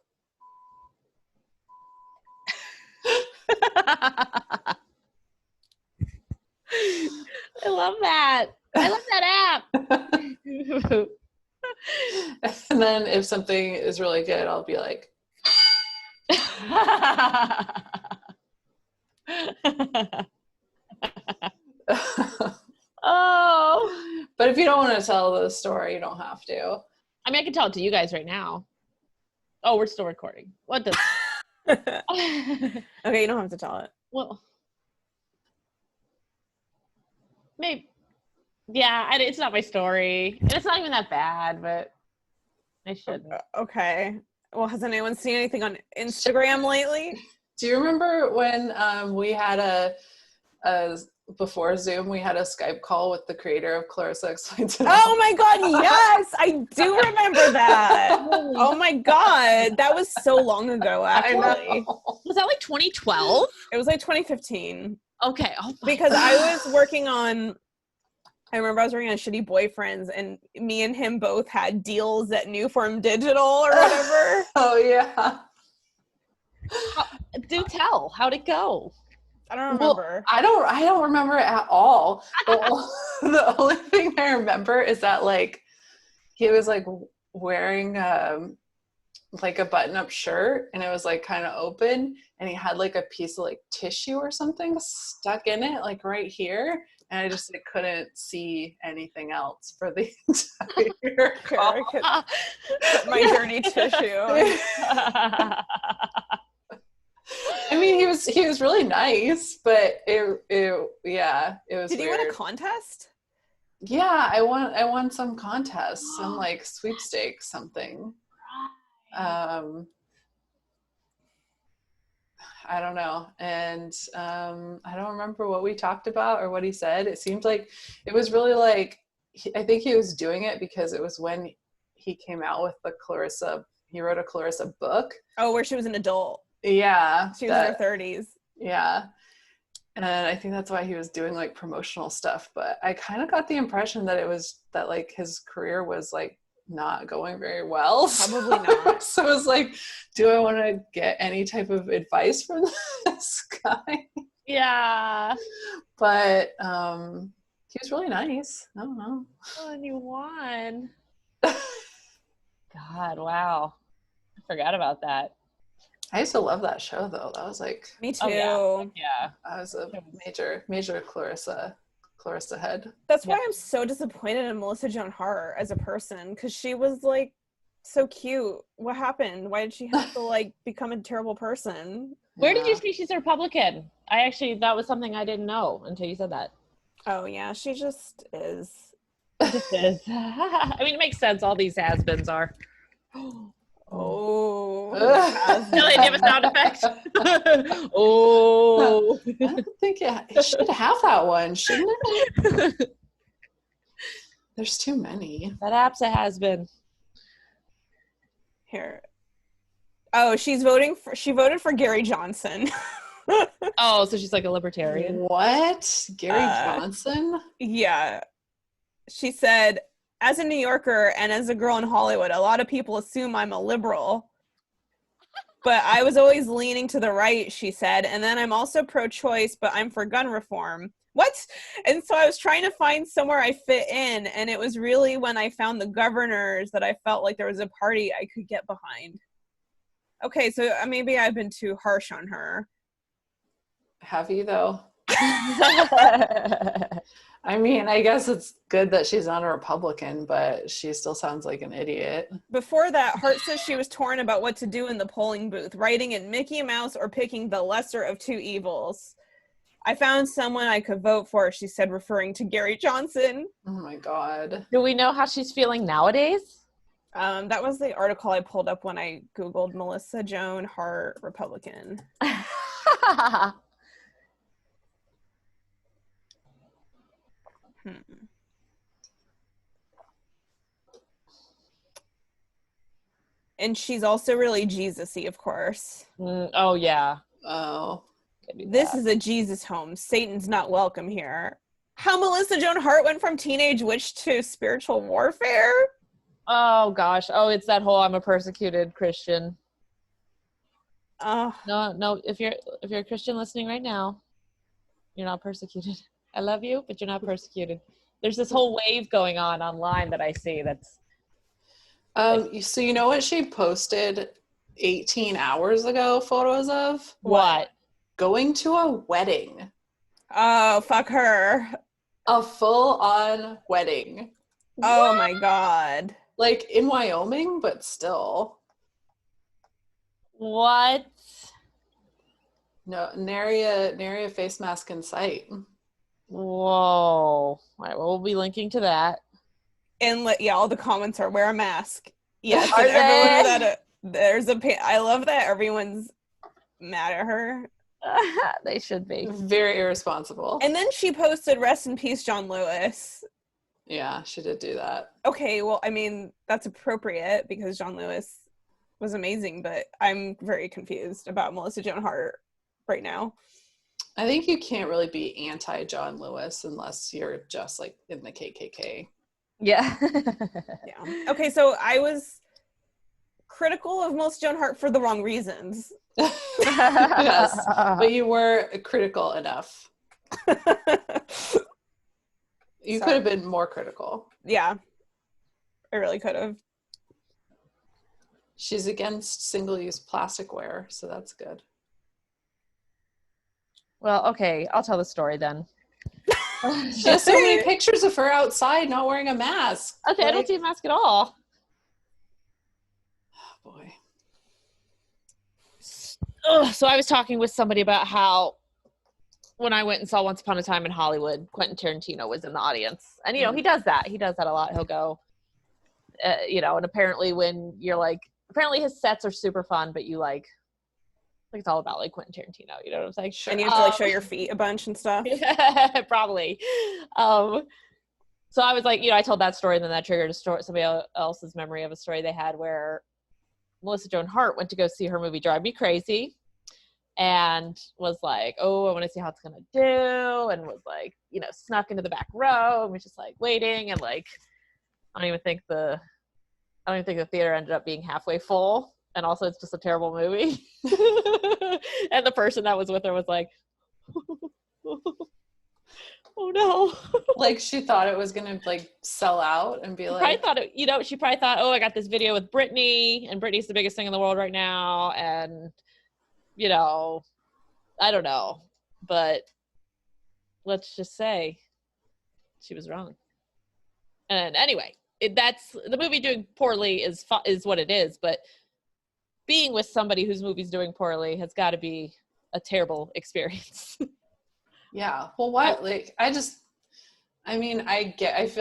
I love that. I love that app. And then if something is really good, I'll be like. Oh. But if you don't want to tell the story, you don't have to. I mean, I can tell it to you guys right now. Oh, we're still recording. What the? Okay, you don't have to tell it. Well, maybe. Yeah, it's not my story. And it's not even that bad, but I shouldn't. Okay. Well, has anyone seen anything on Instagram lately? Do you remember when we had a before Zoom, we had a Skype call with the creator of Clarissa Explains It All? Oh my god, yes! I do remember that. Oh my god, that was so long ago, actually. Was that like 2012? It was like 2015. Okay. Oh because I was working on, I remember I was working on Shitty Boyfriends, and me and him both had deals at Newform Digital or whatever. Oh yeah. Do tell. How'd it go? I don't remember. Well, I don't remember it at all. The only thing I remember is that like he was like wearing like a button-up shirt, and it was like kind of open, and he had like a piece of like tissue or something stuck in it, like right here, and I just like couldn't see anything else for the entire call. My dirty tissue. I mean, he was really nice, but it was. Did weird. you win a contest? Yeah, I won some contest, some like sweepstakes, something. I I don't know. And I don't remember what we talked about or what he said. It seemed like it was really like, I think he was doing it because it was when he came out with he wrote a Clarissa book. Oh, where she was an adult. Yeah. She was in her 30s. Yeah. And I think that's why he was doing like promotional stuff. But I kind of got the impression that it was that like his career was like not going very well. Probably not. So it was like, do I want to get any type of advice from this guy? Yeah. But he was really nice. I don't know. Oh, and you won. God, wow. I forgot about that. I used to love that show though. That was like, me too. Oh, yeah. I was a major Clarissa head. That's why I'm so disappointed in Melissa Joan Hart as a person, because she was like so cute. What happened? Why did she have to like become a terrible person? Where did you see she's a Republican? That was something I didn't know until you said that. Oh yeah, she just is. Just is. I mean, it makes sense. All these has-beens are. Oh. Really, do you have a sound effect? Oh. I don't think it should have that one, shouldn't it? There's too many. That app's a has-been. Here. Oh, she voted for Gary Johnson. Oh, so she's like a libertarian. What? Gary Johnson? Yeah. She said, as a New Yorker and as a girl in Hollywood, a lot of people assume I'm a liberal. But I was always leaning to the right, she said. And then I'm also pro-choice, but I'm for gun reform. What? And so I was trying to find somewhere I fit in. And it was really when I found the Governors that I felt like there was a party I could get behind. Okay, so maybe I've been too harsh on her. Have you, though? I mean, I guess it's good that she's not a Republican, but she still sounds like an idiot. Before that, Hart says she was torn about what to do in the polling booth, writing in Mickey Mouse or picking the lesser of two evils. I found someone I could vote for, she said, referring to Gary Johnson. Oh my God. Do we know how she's feeling nowadays? That was the article I pulled up when I Googled Melissa Joan Hart Republican. And she's also really Jesus-y, of course. Oh, yeah. Oh. This is a Jesus home. Satan's not welcome here. How Melissa Joan Hart went from teenage witch to spiritual warfare? Oh, gosh. Oh, it's that whole I'm a persecuted Christian. No, if you're a Christian listening right now, you're not persecuted. I love you, but you're not persecuted. There's this whole wave going on online that I see that's so you know what she posted 18 hours ago photos of? What? Going to a wedding. Oh, fuck her. A full-on wedding. Oh What? My God. Like in Wyoming, but still. What? No, nary a face mask in sight. Whoa. All right, well, we'll be linking to that. And all the comments are wear a mask. Yes, Are and everyone they? there's I love that everyone's mad at her. They should be. Very irresponsible. And then she posted rest in peace John Lewis. Yeah, she did do that. Okay, well, I mean, that's appropriate because John Lewis was amazing, but I'm very confused about Melissa Joan Hart right now. I think you can't really be anti-John Lewis unless you're just like in the KKK. Yeah. Yeah. Okay, so I was critical of Melissa Joan Hart for the wrong reasons. Yes, but you were critical enough. You could have been more critical. Yeah, I really could have. She's against single-use plasticware, so that's good. Well, okay, I'll tell the story then. She has so many pictures of her outside not wearing a mask. Okay, I don't see a mask at all. Oh, boy. So I was talking with somebody about how when I went and saw Once Upon a Time in Hollywood, Quentin Tarantino was in the audience. And, he does that. He does that a lot. He'll go, and apparently when you're like, apparently his sets are super fun, but you like, Like it's all about like Quentin Tarantino, you know what I'm saying? And you have to like show your feet a bunch and stuff. Probably. So I was like, I told that story, and then that triggered a story, somebody else's memory of a story they had where Melissa Joan Hart went to go see her movie Drive Me Crazy, and was like, oh, I want to see how it's gonna do, and was like, snuck into the back row and was just like waiting, and like I don't even think the theater ended up being halfway full, and also it's just a terrible movie. And the person that was with her was like, oh no. Like she thought it was gonna like sell out and be like, she probably thought, oh, I got this video with Britney, and Britney's the biggest thing in the world right now, and I don't know, but let's just say she was wrong. And anyway, that's the movie doing poorly is what it is, but being with somebody whose movie's doing poorly has got to be a terrible experience. Yeah. Well, what? Like, I feel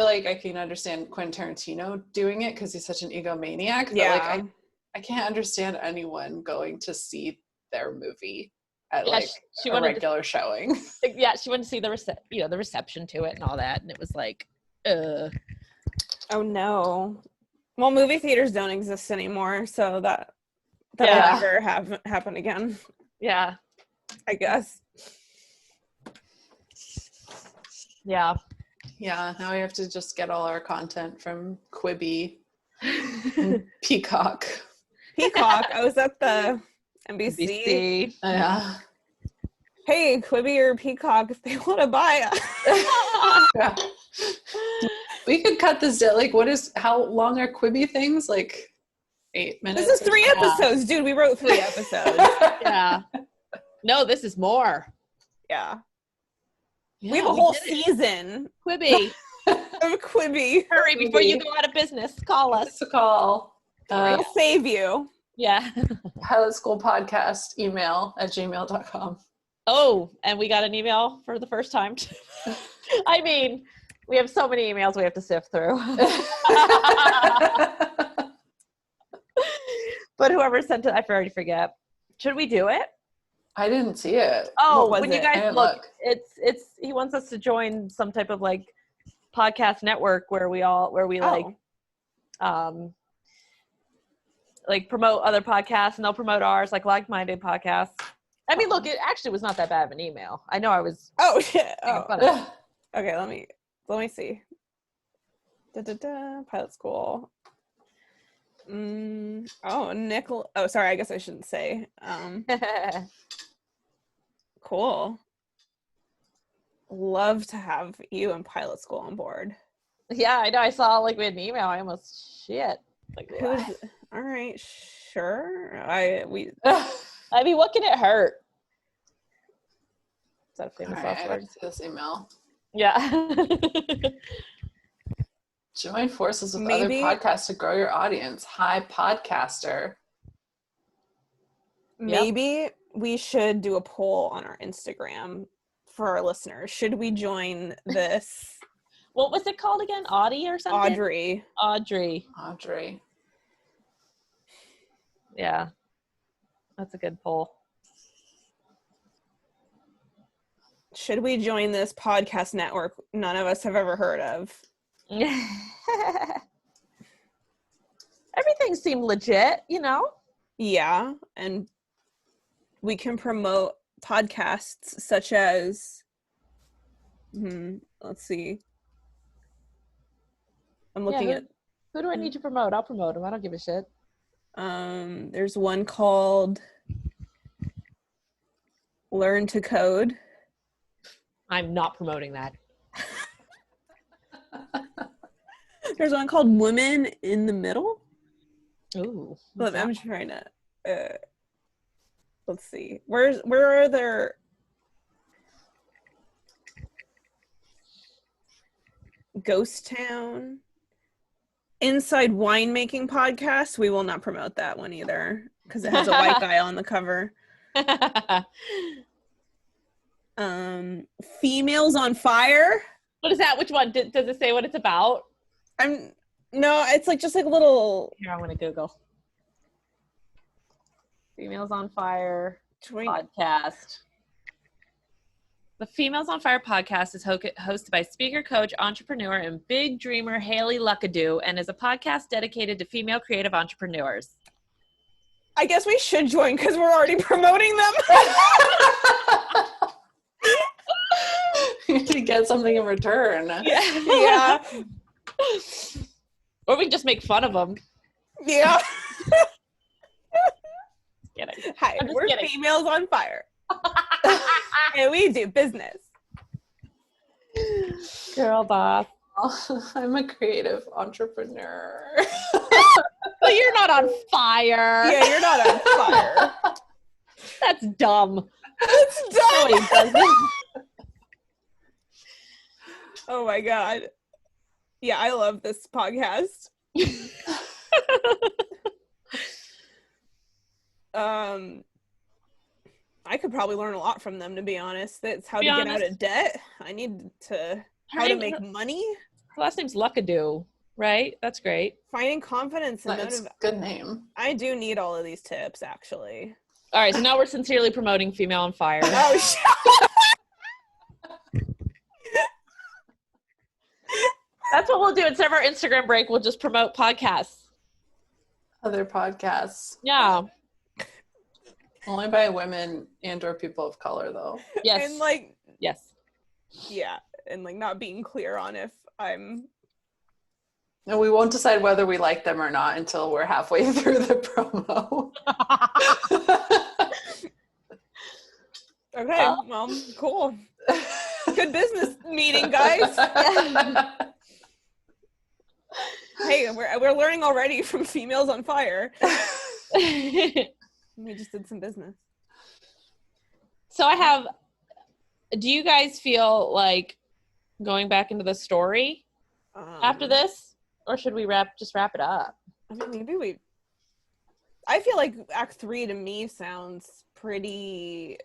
like I can understand Quentin Tarantino doing it because he's such an egomaniac. Yeah. But like, I can't understand anyone going to see their movie at a regular showing. Yeah, she wanted to see the reception to it and all that, and it was like, oh no. Well, movie theaters don't exist anymore, so that will never happen again. Yeah, I guess. Yeah. Yeah, now we have to just get all our content from Quibi and Peacock. I was at the NBC. Yeah. Hey, Quibi or Peacock, if they want to buy us. Yeah. We could cut this down. Like, how long are Quibi things? Like 8 minutes? This is 3 episodes, dude. We wrote 3 episodes. Yeah. No, this is more. Yeah. We have a whole season. Quibi. Of Quibi. Hurry before you go out of business. Call us. It's a call. We'll save you. Yeah. Pilot School Podcast email at gmail.com. Oh, and we got an email for the first time. I mean, we have so many emails we have to sift through. But whoever sent it, I already forget. Should we do it? I didn't see it. Oh, when you guys look, it's he wants us to join some type of like podcast network where we like promote other podcasts, and they'll promote ours, like-minded podcasts. I mean, look, it actually was not that bad of an email. I know I was. Oh shit! Oh. Okay, let me see. Pilot School. Oh, Nickel. Oh, sorry. I guess I shouldn't say. Cool. Love to have you and Pilot School on board. Yeah, I know. I saw like we had an email. I almost shit. Like, all right, sure. I mean, what can it hurt? Is that a famous last word? This email. Yeah. Join forces with other podcasts to grow your audience. Hi, podcaster. Maybe we should do a poll on our Instagram for our listeners. Should we join this? What was it called again? Audie or something? Audrey. Yeah. That's a good poll. Should we join this podcast network none of us have ever heard of? Everything seemed legit, Yeah, and we can promote podcasts such as let's see. I'm looking at who do I need to promote? I'll promote them. I don't give a shit. There's one called Learn to Code. I'm not promoting that. There's one called Women in the Middle. Ooh. I'm trying to let's see. Where are there Ghost Town? Inside Winemaking Podcast. We will not promote that one either because it has a white guy on the cover. Females on Fire. What is that? Which one? Does it say what it's about? No, it's like just like a little. Here, I want to Google. Females on Fire. podcast. The Females on Fire podcast is hosted by speaker, coach, entrepreneur, and big dreamer Haley Luckadoo, and is a podcast dedicated to female creative entrepreneurs. I guess we should join because we're already promoting them. You need to get something in return. Yeah. Or we can just make fun of them. Yeah. Kidding. Hi, we're kidding. Females on Fire. And we do business. Girl boss. I'm a creative entrepreneur. But you're not on fire. Yeah, you're not on fire. That's dumb. That's dumb. No, oh my God. Yeah, I love this podcast. I could probably learn a lot from them, to be honest. That's how to get out of debt. I need to how to make money. Her last name's Luckadoo, right? That's great. Finding confidence and That's a good name. I do need all of these tips, actually. All right, so now we're sincerely promoting Female on Fire. Oh, shit. That's what we'll do. Instead of our Instagram break, we'll just promote podcasts. Other podcasts. Yeah. Only by women and or people of color, though. Yes. And like, yes. Yeah. And like not being clear on if I'm. And we won't decide whether we like them or not until we're halfway through the promo. Okay. Well, cool. Good business meeting, guys. Hey, we're learning already from Females on Fire. We just did some business. So do you guys feel like going back into the story after this? Or should we wrap it up? I mean, maybe I feel like Act 3 to me sounds pretty,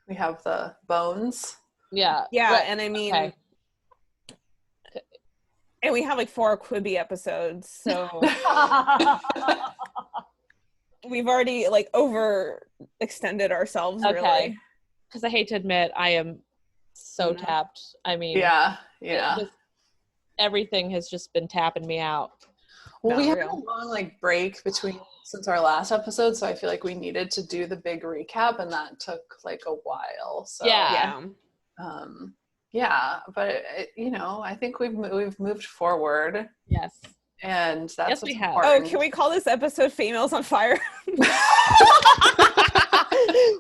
We have the bones. Yeah. Yeah, but, and I mean... Okay. And we have like 4 Quibi episodes, so... We've already like overextended ourselves, really. Because I hate to admit, I am so tapped. I mean, yeah. Everything has just been tapping me out. Well, we had a long break since our last episode, so I feel like we needed to do the big recap, and that took like a while. So yeah. But I think we've moved forward. Yes. And that's yes, we have. Important. Oh, can we call this episode Females on Fire?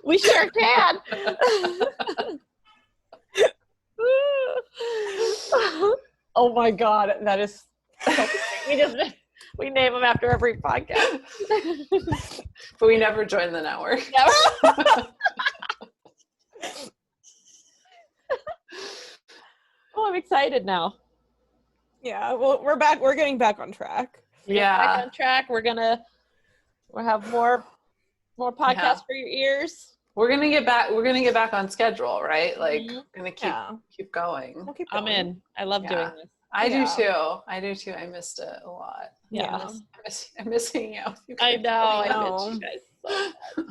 We sure can. Oh my God, that is so we name them after every podcast. But we never join the network. Oh, I'm excited now. Yeah, well, we're back. We're getting back on track. Yeah, back on track. We'll have more podcasts for your ears. We're gonna get back on schedule, right? Like, we're gonna keep going. We'll keep I'm going. in. I love doing this. I do too. I missed it a lot. Yeah. I miss hanging out with you I guys. know. I miss you guys so much.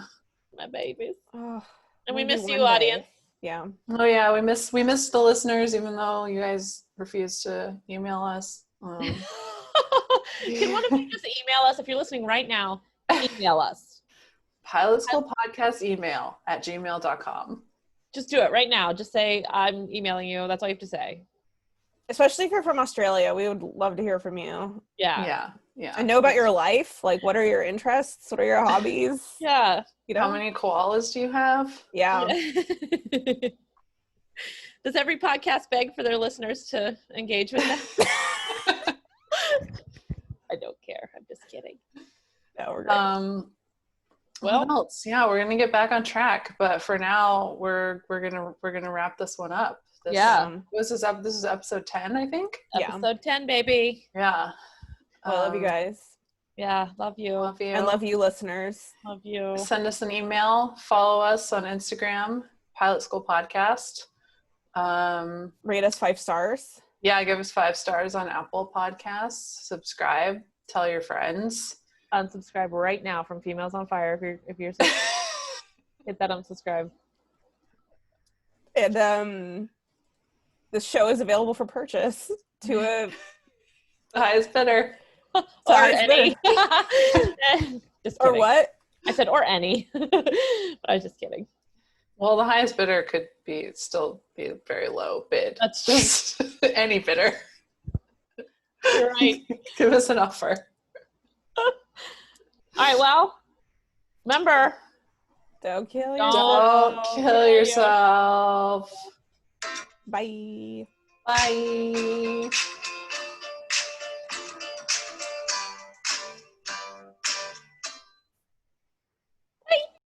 My babies. Oh, and we miss you, audience. Yeah. Oh yeah, we miss the listeners, even though you guys refuse to email us. Can one of you just email us if you're listening right now? Email us. Pilot School Podcast email @gmail.com. Just do it right now. Just say, I'm emailing you. That's all you have to say. Especially if you're from Australia, we would love to hear from you. Yeah. And know about your life. Like, what are your interests? What are your hobbies? Yeah. How many koalas do you have? Yeah. Does every podcast beg for their listeners to engage with them? I don't care. I'm just kidding. No, we're good. What else? Yeah, we're gonna get back on track, but for now, we're gonna wrap this one up. This is episode 10, I think. Episode 10, baby. Yeah. I love you guys. Yeah, love you. Love you. And love you, listeners. Love you. Send us an email. Follow us on Instagram, Pilot School Podcast. Rate us 5 stars. Yeah, give us 5 stars on Apple Podcasts. Subscribe. Tell your friends. unsubscribe right now from Females on Fire if you're hit that unsubscribe. And the show is available for purchase to a the highest bidder. Or any. Just kidding. Or what? I said or any. I was just kidding. Well, the highest bidder could still be a very low bid. That's just any bidder. You're right. Give us an offer. All right, well, remember, don't kill yourself. Bye. Bye.